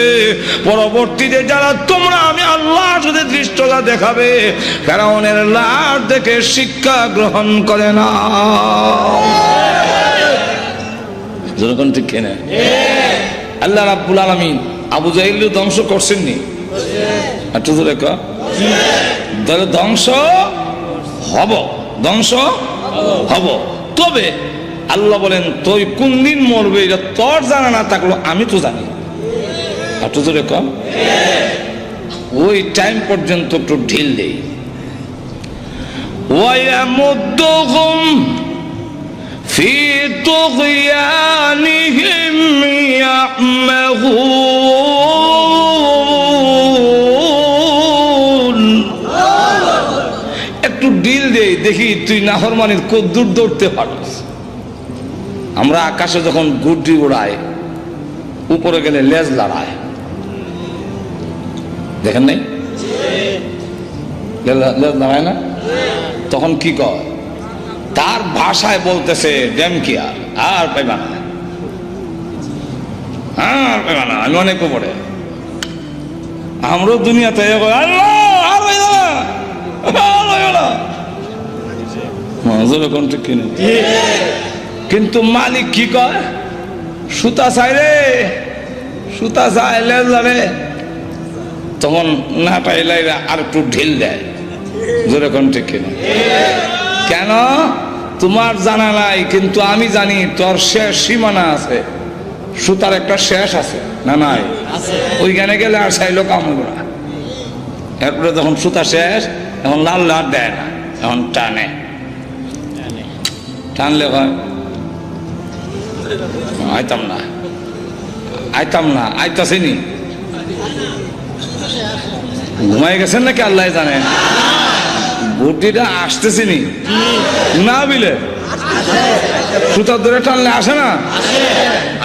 A: পরবর্তীতে যারা তোমরা আমি আল্লাহর সাথে দৃষ্টতা দেখাবে, ফেরাউনের লাশ দেখে শিক্ষা গ্রহণ করে না। যখন ঠিক কিনা? আল্লাহ রাব্বুল আলামিন আবু জাহেলকে ধ্বংস করছেননি? একটু জোরে কও। ধ্বংস হব, ধ্বংস হব। তবে আল্লাহ বলেন তুই কোন দিন মরবে এটা তোর জানা না থাকলো আমি তো জানি। একটু জোরে কও। ওই টাইম পর্যন্ত একটু ঢিল দেই। ওয়ায়ামুদ্দুহুম ফি তুগয়ানিহিম ইয়াহমাহুন। একটু ঢিল দেই, দেখি তুই নাফরমানির কদ্দুর দৌড়তে পারিস। আমরা আকাশে যখন গুড্ডি উড়ায়, উপরে গেলে লেজ লড়ায়, দেখেন নাই? দাঁড়ায় না? তখন কি কয়? তার ভাষায় বলতেছে ড্যামকিয়া আর পাইবা না, আর পাইবা না, আমি অনেক পড়ে আমরাও দুনিয়াতে আল্লাহ আর পাইবা না, আর পাইবা না। কিন্তু মালিক কি কয়? সুতা চাই রে, সুতা চাইলে জানে, তখন না পাইলে আর একটু ঢিল দেয়। জোরে কোন ঠিক কিনা? কেন? তোমার জানা নাই, কিন্তু আমি জানি তোর শেষ সীমানা আছে, সুতার একটা শেষ আছে না নাই? ওইখানে গেলে আর চাইলো কামড়। এরপরে যখন সুতা শেষ, এখন লাল লাল দেয় না, এখন টানে, টানলে হয় আইতাম না, আইতাম না, আইতাছিনি। ঘুমাই গেছেন নাকি আল্লাহ জানে। বুদ্ধিটা আসতেছিনি না বিলে সুতার ধরে টানলে আসে না,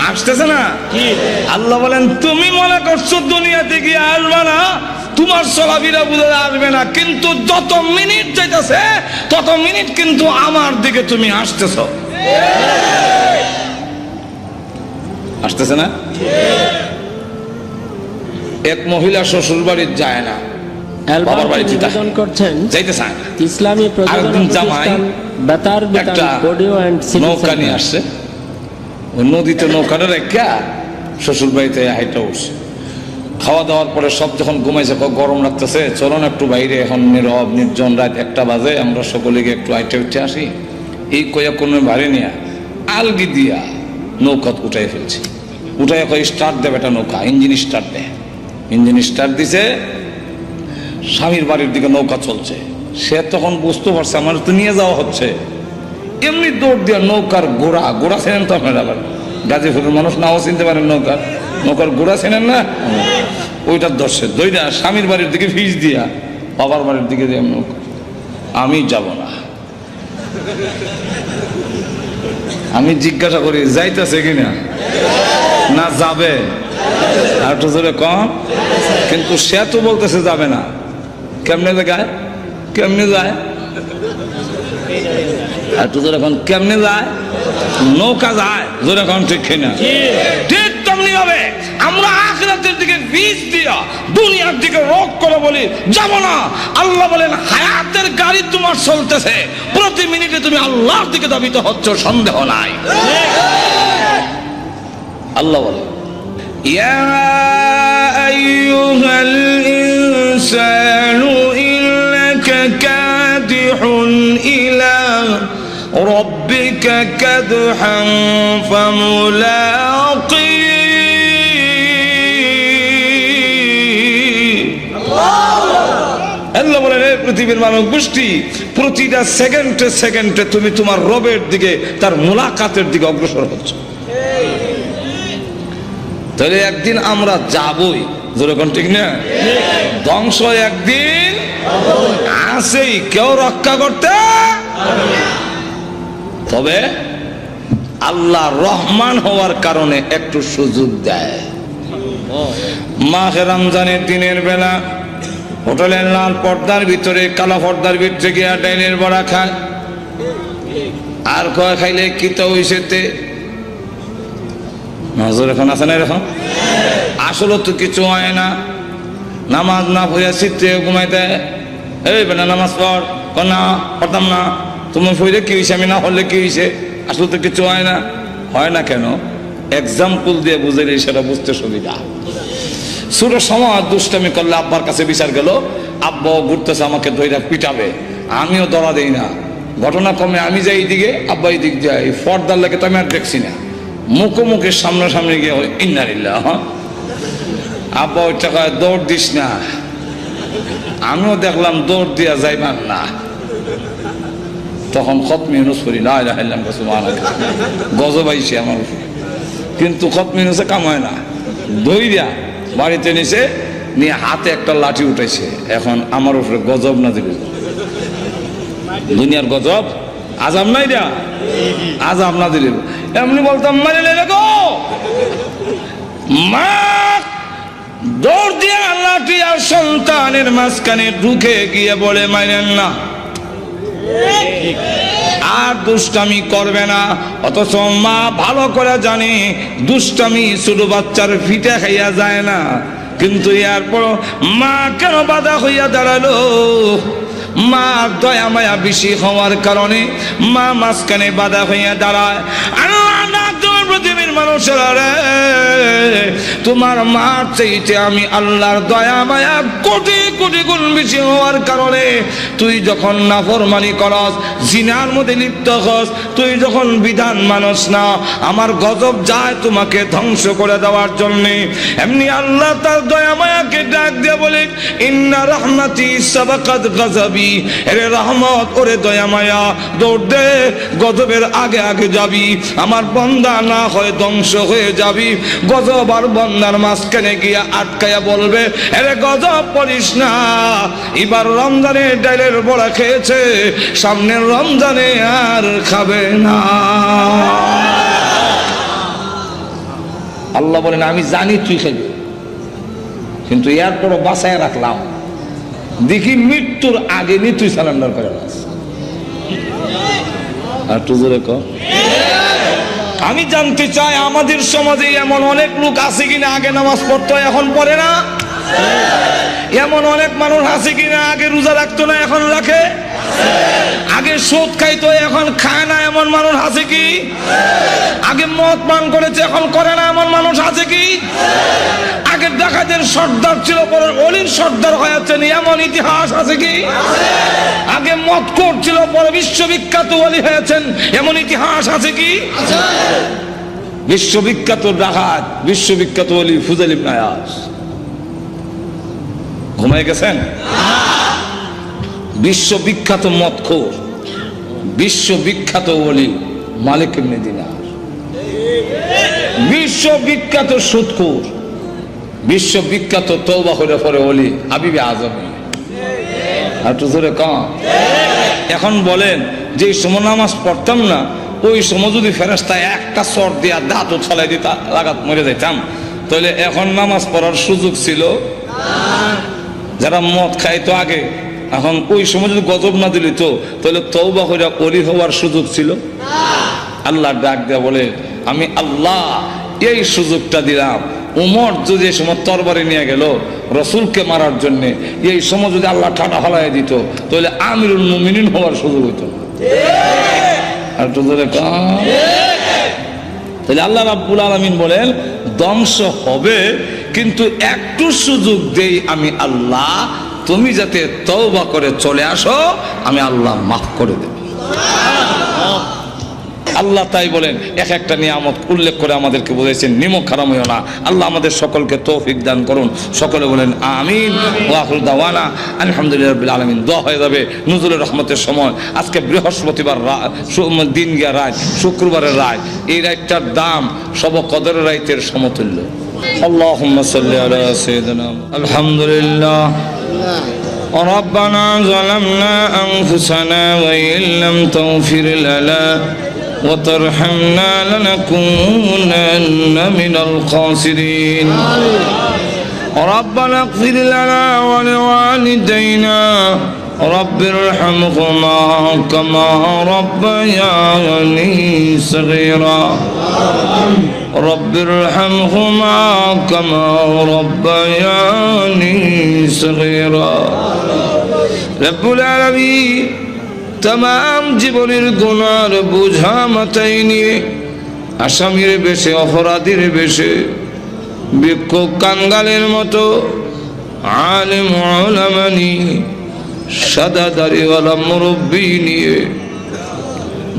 A: আসতেছে না। আল্লাহ বলেন তুমি মনে করছো দুনিয়াতে গিয়ে আসবে না, তোমার চলাফেরা বুঝে আসবে না, কিন্তু যত মিনিট যাইতেছে তত মিনিট কিন্তু আমার দিকে তুমি আসতেছ, আসতেছে না। এক মহিলা শ্বশুর বাড়ির যায় না, বাবার বাড়িতে
B: করছেন,
A: যাইতে চায় না।
B: ইসলামী প্রযোজনা প্রতিষ্ঠান বেতার বিতান অডিও এন্ড সিডি
A: নৌকা নিয়ে আসছে, ওই নদীতে নৌকাটা রেখা শ্বশুর বাড়িতে হাইটা উঠছে। খাওয়া দাওয়ার পরে সব যখন ঘুমাইছে, গরম লাগতেছে, চলুন একটু বাইরে, এখন নীরব নির্জন, রাত 1টা বাজে, আমরা সকলে একটু আইটে উঠে আসি। এই কয়া কোনো ভারী নিয়া আলগি দিয়া নৌকা উঠাই ফেলছে। উঠাই কয় স্টার্ট দেবে একটা নৌকা, ইঞ্জিন স্টার্ট দেয়। ইঞ্জিন স্টার্ট দিছে, স্বামীর বাড়ির দিকে নৌকা চলছে। সে তখন বুঝতে পারছে আমার তো নিয়ে যাওয়া হচ্ছে। এমনি দৌড় দিয়া নৌকার গোড়া, গোড়া চেনেন তো আপনারা, আবার গাজীপুরের মানুষ নাও চিনতে পারেন, নৌকার গোড়া চেনেন না, ওইটার দর্শে দইটা স্বামীর বাড়ির দিকে ফিস দিয়া বাবার বাড়ির দিকে দিয়ে নৌকা। আমি যাব না, আমি জিজ্ঞাসা করি যাইতেছে কিনা, না যাবে, আর একটু জোরে কম। কিন্তু সে তো বলতেছে যাবে না। কেমনে যায়, কেমনে যায়, আর একটু জোরে কম, কেমনে যায়? নৌকা যায়, জোরে কম ঠিক কিনা? ঠিক তেমনি হবে আমরা আখিরাতের দিকে বীজ দিয়া দুনিয়ার দিকে রোগ করে বলি যাব না। আল্লাহ বলেন হায়াতের গাড়ি তোমার চলতেছে, প্রতি মিনিটে তুমি আল্লাহর দিকে ধাবিত হচ্ছ, সন্দেহ নাই। আল্লাহ বলে ইয়া আইয়ুহাল ইনসানু ইন্নাকা কাদিহুন ইলা রাব্বিকা কাদহান ফামুলাকি। আল্লাহ বলেন এই পৃথিবীর মানব গোষ্ঠী, প্রতিটা সেকেন্ডে সেকেন্ডে তুমি তোমার রবের দিকে, তার মুলাকাতের দিকে অগ্রসর হচ্ছ। তাহলে একদিন আমরা যাবই, যেরকম ঠিক না? ধ্বংস একদিন আসেই, কেউ রক্ষা করতে। তবে আল্লাহ রহমান হওয়ার কারণে একটু সুযোগ দেয়। মাহে রমজানের দিনের বেলা হোটেলের লাল পর্দার ভিতরে, কালা পর্দার ভিতরে গিয়া ডাইনের বড়া খায়, আর কয় খাইলে কি তো হইছেতে নজর এখন আছে না? এরকম আসলে তো কিছু হয় না। নামাজ না পড়িয়া চিত্রে ঘুমাই দেয়, এই বেটা নামাজ পড়, না পড়তাম না, তুমি পড়লে কি হয়েছে, আমি না হলে কি হয়েছে, আসলে তো কিছু হয় না। হয় না কেন? এক্সাম্পল দিয়ে বুঝাইলে সেটা বুঝতে সুবিধা। ছোট সময় দুষ্টামি করলে আব্বার কাছে বিচার গেল, আব্বাও ঘুরতেছে আমাকে ধইরা পিটাবে, আমিও ধরা দেই না। ঘটনা কমে আমি যাই দিকে, আব্বা এই দিক যাই, পর্দার লাগে তো আমি আর দেখছি না, মুখোমুখি সামনাসামনি গিয়ে ইন্নালিল্লাহ। আব্বা ওই টাকায় দৌড় দিস না, আমিও দেখলাম দৌড় দিয়া যাইবার না। তখন খতম ইউনুস করি, না ইলাহা ইল্লাল্লাহ সুবহানাল্লাহ, গজব আইছে আমার উপরে। কিন্তু খতম ইউনুসে কাম হয় না, দইরা বাড়িতে নিছে নিয়ে হাতে একটা লাঠি উঠাইছে। এখন আমার উপরে গজব না দিবে, দুনিয়ার গজব, আজাব নাই দিয়া, আজাব না দিলে এমনি বলতাম মারিলে দেখো মা দৌড় দিয়ে লাঠি আর সন্তানের মাঝখানে ঢুকে গিয়ে বলে, মানেন না আর দুষ্টামি করবে না। অথচ মা ভালো করে জানে দুষ্টামি ছোট বাচ্চার ফিটে খাইয়া যায় না, কিন্তু এরপর মা কেন বাধা হইয়া দাঁড়ালো? মা দয়া মায়া বেশি হওয়ার কারণে মা মাঝখানে বাধা হইয়া দাঁড়ায়। পৃথিবীর মানুষেরা রে, তোমার মার চাইতে আমি আল্লাহর দয়া মায়া কোটি কোটি গুণ বেশি হওয়ার কারণে তুই যখন নাফরমানি করস, জিনার মধ্যে লিপ্ত হস, তুই যখন বিধান মানস না, আমার গজব যায় তোমাকে ধ্বংস করে দেওয়ার জন্যে। এমনি আল্লাহ তার দয়া মায়াকে ডাক দিয়ে বলে, ইন্না রাহমাতি সাবাকাত গাযাবি, এরে রহমত ওরে দয়া মায়া, দৌড় দে, গজবের আগে আগে যাবি, আমার বান্দা না হয় ধ্বংস হয়ে যাবি। গজব আর বন্দার মাঝখানে গিয়া আটকায়া বলবে, এরে গজব পড়িস না, এবার রমজানে ডাইলের বড়া খেয়েছে, সামনের রমজানে আর খাবে না। আল্লাহ বলেন, আমি জানি তুই খাবি, কিন্তু এরপরও বাঁচায় রাখলাম, দেখি মৃত্যুর আগে নি তুই সারেন্ডার করে নাস। আর তুই জোরে কর। আমি জানতে চাই আমাদের সমাজে এমন অনেক লোক আছে কিনা আগে নামাজ পড়তো এখন পড়ে না? এমন অনেক মানুষ আছে কিনা আগে রোজা রাখতো না এখন রাখে? আগে সুদ খাইতো এখন খায় না এমন মানুষ আছে কি? আগে মদ পান করেছে এখন করে না এমন মানুষ আছে কি? আগে ডাকাতের সর্দার ছিল পরে অলির সর্দার হয়েছেন এমন ইতিহাস আছে কি? আগে মদ করছিল পরে বিশ্ববিখ্যাত অলি হয়েছেন এমন ইতিহাস আছে কি? বিশ্ববিখ্যাত ডাকাত, বিশ্ববিখ্যাত অলি ফুজাইল ইবনে আয়াস ঘুমায় গেছেন? বিশ্ববিখ্যাত মদখোর, বিশ্ববিখ্যাত ওলি মালিক ইবনে দিনার, বিশ্ববিখ্যাত সুদখোর, বিশ্ববিখ্যাত তওবা করে পরে ওলি হাবিবে আজমি। আর তো জোরে কম। এখন বলেন যে সময় নামাজ পড়তাম না, ওই সময় যদি ফেরেশতা একটা চর দিয়া দাঁত ছলাই দিতা লাগাত মরে যাইতাম, তাহলে এখন নামাজ পড়ার সুযোগ ছিল? যারা মদ খাইতো আগে, এখন ওই সময় যদি গজব না দিল তো তাহলে তওবা করে ওলি হওয়ার সুযোগ ছিল? আল্লাহ ডাক দেয়া বলে, আমি আল্লাহ এই সুযোগটা দিলাম। উমর যদি এই সময় তরবারি নিয়ে গেল রসুলকে মারার জন্য, এই সময় যদি আল্লাহ ঠাটা ফলাই দিত তাহলে আমিরুল মুমিনিন হওয়ার সুযোগ হইত। আর তো তাহলে আল্লাহ রাব্বুল আলামিন বলেন, ধ্বংস হবে কিন্তু একটু সুযোগ দেই আমি আল্লাহ, তুমি যাতে তওবা করে চলে আসো, আমি আল্লাহ মাফ করে দেব। আল্লাহ তাই বলেন, এক একটা নিয়ামত উল্লেখ করে আমাদেরকে বলেছেন, নিমক হারাম হইও না। আল্লাহ আমাদের সকলকে তৌফিক দান করুন। সকলে বলেন আমিন। ওয়া আখিরু দাওয়ানা আলহামদুলিল্লাহি রাব্বিল আলামিন। দোয়া হয়ে যাবে নুজুলের রহমতের সময়। আজকে বৃহস্পতিবার দিন গিয়া রাত, শুক্রবারের রাত, এই রাতটার দাম সব কদরের রাতের সমতুল্য। আল্লাহুম্মা সাল্লি আলা সাইয়্যিদিনা আলহামদুলিল্লাহ। ربنا ظلمنا أنفسنا وإن لم تغفر لنا وترحمنا لنكونن من الخاسرين. ربنا اغفر لنا ولوالدينا رب ارحمهما كما ربياني صغيرا. رب ارحمهما كما ربياني صغيرا. رب العالمين तमाम জীবনের গুনার বোঝা মাথায় নিয়ে আসামির বেশে অপরাধীর বেশে বিক্ষোভ কাঙ্গালের মতো আলেম উলামা নিয়ে সাদা দাড়িওয়ালা মুরব্বী নিয়ে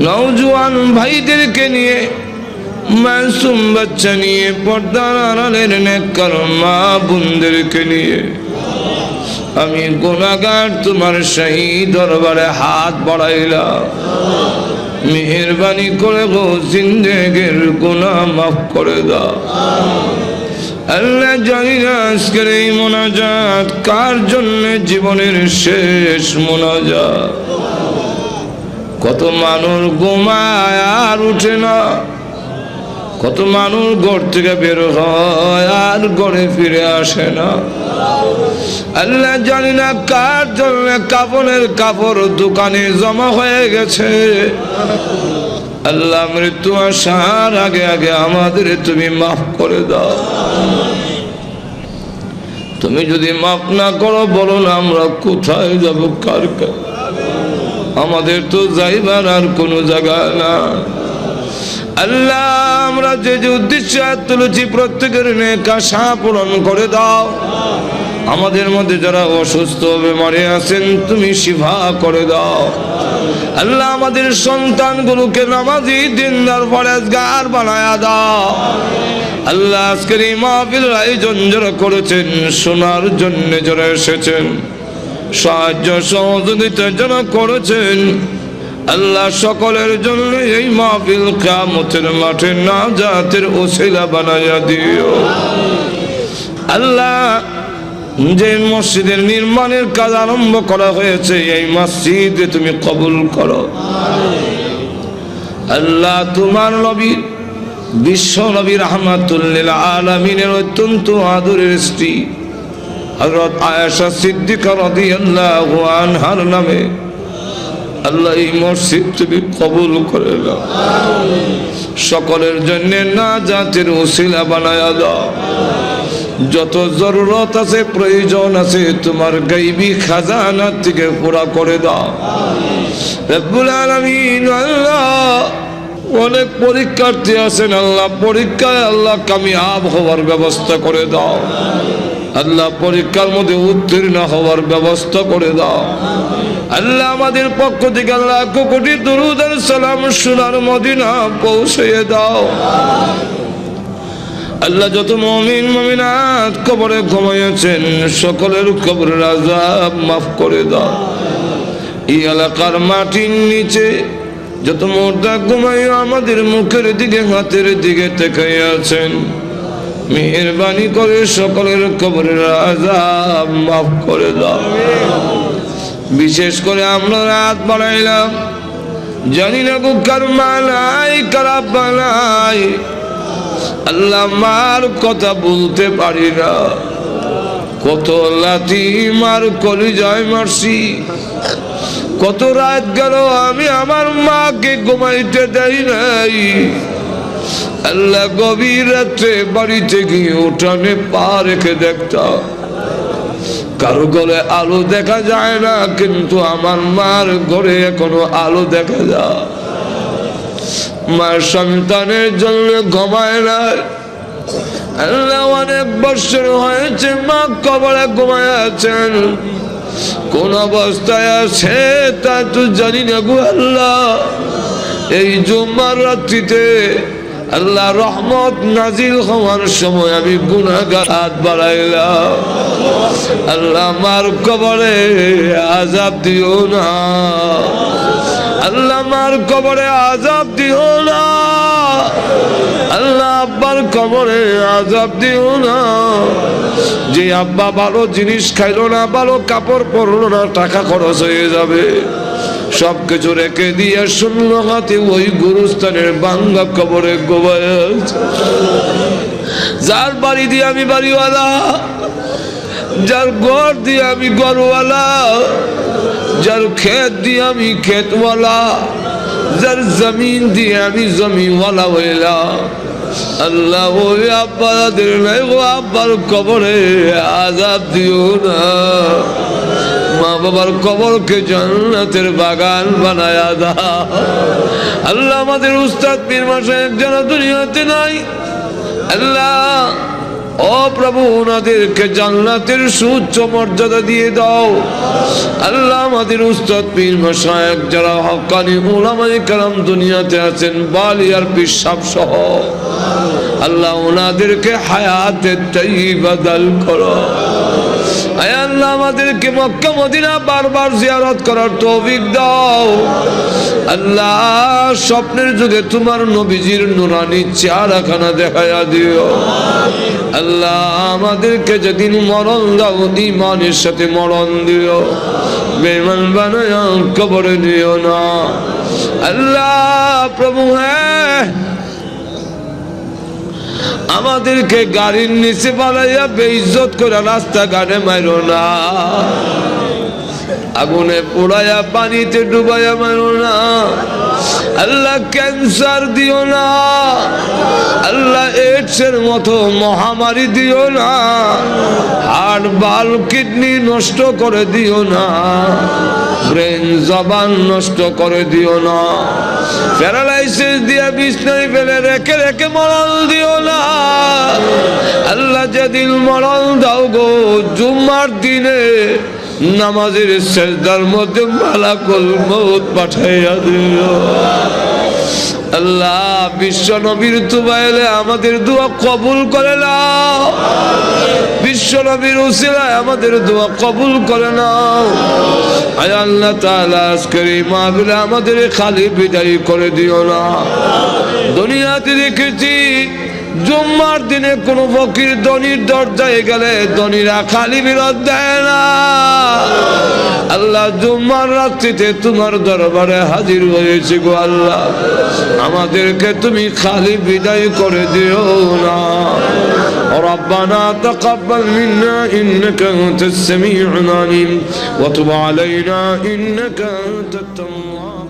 A: নওজোয়ান ভাইদেরকে নিয়ে মাসুম বাচ্চা নিয়ে পর্দার আড়ালের নেককার মা বোনদেরকে নিয়ে আমি গুনাহগার তোমার শাহী দরবারে হাত বাড়াইলাম। মেহেরবানি করে গো জিন্দেগির গুনাহ মাফ করে দাও। আল্লাহ জানি না আজকের এই মোনাজাত কার জন্য জীবনের শেষ মোনাজাত। কত মানুষ ঘুমায় আর উঠে না, কত মানুষ ঘর থেকে বের হয় আর ঘরে ফিরে আসে না। আল্লাহ জানি না কার জন্য কাফনের কাপড় দোকানে জমা হয়ে গেছে। আল্লাহ মৃত্যু আসার আগে আগে আমাদের তুমি মাফ করে দাও। তুমি যদি মাফ না করো বলো না আমরা কোথায় যাব, কার কাছে? আমাদের তো যাইবার আর কোনো জায়গা না। আল্লাহ আমরা যে যে উদ্দেশ্যে তুলেছি প্রত্যেকের নেক আশা পূরণ করে দাও। আমাদের মধ্যে যারা অসুস্থ বেমারে আছেন তুমি শিফা করে দাও। আল্লাহ আমাদের সন্তানগুলোকে নামাজি দিনদার পরেজগার বানায়া দাও। আল্লাহ আজকের এই মাহফিলের আয়োজন যারা করেছেন, শোনার জন্য যারা এসেছেন, সাহায্য সহযোগিতা যারা করেছেন, আল্লাহ সকলের জন্য এই মাহফিল কিয়ামতের মাঠে নাজাতের ওসিলা বানায়া দিও। আল্লাহ যে মসজিদের নির্মাণের কাজ আরম্ভ করা হয়েছে এই মসজিদে তুমি কবুল করো। আল্লাহ তোমার নবী বিশ্ব নবী রাহমাতুল লিল আলামিনের অত্যন্ত আদরের স্ত্রী হযরত আয়েশা সিদ্দিকা রাদিয়াল্লাহু আনহার নামে আল্লাহ এই মসজিদ তুমি কবুল করে নাও। সকলের জন্য নাজাতের ওসিলা বানায়া দাও। যত জরুরত আছে প্রয়োজন আছে তোমার গায়বী খাজানা থেকে পুরা করে দাও রব্বুল আলামিন। আল্লাহ অনেক পরীক্ষার্থী আছেন, আল্লাহ পরীক্ষায় আল্লাহ কামিয়াব হওয়ার ব্যবস্থা করে দাও। আল্লাহ পরীক্ষার মধ্যে উত্তীর্ণ হওয়ার ব্যবস্থা করে দাও। আল্লাহ আমাদের পক্ষ থেকে আল্লাহ কোটি দরুদ আর সালাম সোনার মদিনা পৌঁছে দাও। আল্লাহ যত মুমিন মুমিনাত কবরে ঘুমিয়েছেন সকলের কবরের আযাব মাফ করে দাও। এই এলাকার মাটির নিচে যত মুর্দা ঘুমায় আমাদের মুখের দিকে হাতের দিকে তাকিয়ে আছেন, মেহেরবানি করে সকলের কবরের আযাব মাফ করে দাও। বিশেষ করে আমরা রাত বানাইলাম, জানি না গো কার মালাই খারাপ বানাই। আল্লাহ মার কথা বলতে পারি না, কত লাথি মার কলিজায় মারছি, কত রাত গেল আমি আমার মাকে ঘুমাইতে দেই নাই। আল্লাহ গভীর রাত্রে বাড়িতে গিয়ে উঠানে পা রেখে দেখতাম, কারো ঘরে আলো দেখা যায় না, কিন্তু আমার মার ঘরে এখনো আলো দেখা যায়। মার সন্তানের জন্য ঘুমায় না। আল্লাহ অনেক বছর হয়েছে মা কবরে ঘুমায় আছেন, কোন অবস্থায় আছে তা তো জানি না গো আল্লাহ। এই জুম্মার রাত্রিতে আল্লাহ রহমত নাজিল হওয়ার সময় আমি গুনাহগার হাত বাড়াইলাম। আল্লাহ মার কবরে আযাব দিও না, আল্লাহ মার কবরে আযাব দিও না, আল্লাহ আব্বার কবরে আযাব দিও না। যে আব্বা ভালো জিনিস খাইলো না, ভালো কাপড় পরলো না, টাকা খরচ হয়ে যাবে, সবকিছু রেখে দিয়ে শূন্য হাতে ওই গুরুস্থানের ভাঙ্গা কবরে গোবায় আছে। যার বাড়ি দিয়ে আমি বাড়িওয়ালা, যার ঘর দিয়ে আমি ঘরওয়ালা, যার ক্ষেত দিয়ে আমি ক্ষেতওয়ালা, যার জমিন দিয়ে আমি জমিওয়ালা হইলাম। আল্লাহ ওই আব্বাদের নাই ও আব্বার কবরে আযাব দিও না। মা বাবার কবরকে জান্নাতের বাগান বানায়া দাও। আল্লাহ আমাদের উস্তাদ পীর মাশায়েখ যারা দুনিয়াতে নাই, আল্লাহ ও প্রভু ওনাদেরকে জান্নাতের সুউচ্চ মর্যাদা দিয়ে দাও। আল্লাহ আমাদের উস্তাদ পীর মাশায়েখ যারা হক্কানি উলামায়ে কেরাম দুনিয়াতে আছেন, বালিয়ার পীর সাহেব সহ, আল্লাহ ওনাদেরকে হায়াতে তাইয়্যিবা দান করো। আয় আল্লাহ আমাদেরকে মক্কা মদিনা বারবার জিয়ারত করার তৌফিক দাও। আল্লাহ স্বপ্নের যুগে তোমার নবীজির নুরানি চেহারাখানা দেখায়া দিও। আল্লাহ আমাদেরকে যেদিন মরণ দাও ঈমানের সাথে মরণ দিও, বেঈমান বানায়া কবরে দিও না। আল্লাহ প্রভু হ্যাঁ আমাদেরকে গাড়ির নিচে পালাইয়া বেইজ্জত করে রাস্তাঘাটে মাইরো না, আগুনে পোড়াইয়া পানিতে ডুবাইয়া মারো না আল্লাহ, ক্যান্সার দিও না আল্লাহ, এইডসের মতো মহামারী দিও না, হার্ট বাল কিডনি নষ্ট করে দিও না, ব্রেন জবান নষ্ট করে দিও না, প্যারালাইসিস দিয়ে বিছনায় ফেলে রেখে রেখে মরণ দিও না আল্লাহ, যেদিন মরণ দাও গো জুম্মার দিনে নামাজের সেজদার মধ্যে মালাকুল মউত পাঠাইয়া দিও আল্লাহ, বিশ্ব নবীর তুবাইলে আমাদের দোয়া কবুল করে নাও, বিশ্ব নবীর উসিলায় আমাদের দোয়া কবুল করে নাও। আয় আল্লাহ তাআলা আজকের এই মাহফিলে আমাদের খালি বিদায় করে দিও না। দুনিয়াতে দেখেছি জুম্মার দিনে কোন ফকির ধনীর দরজায় গেলে ধনীরা খালি বিরত দেয় না। আল্লাহ জুম্মার রাত্রিতে তোমার দরবারে হাজির হয়েছি গো আল্লাহ, আমাদেরকে তুমি খালি বিদায় করে দিও না। ربنا تقبل منا إنك أنت السميع العليم وتب علينا إنك أنت التواب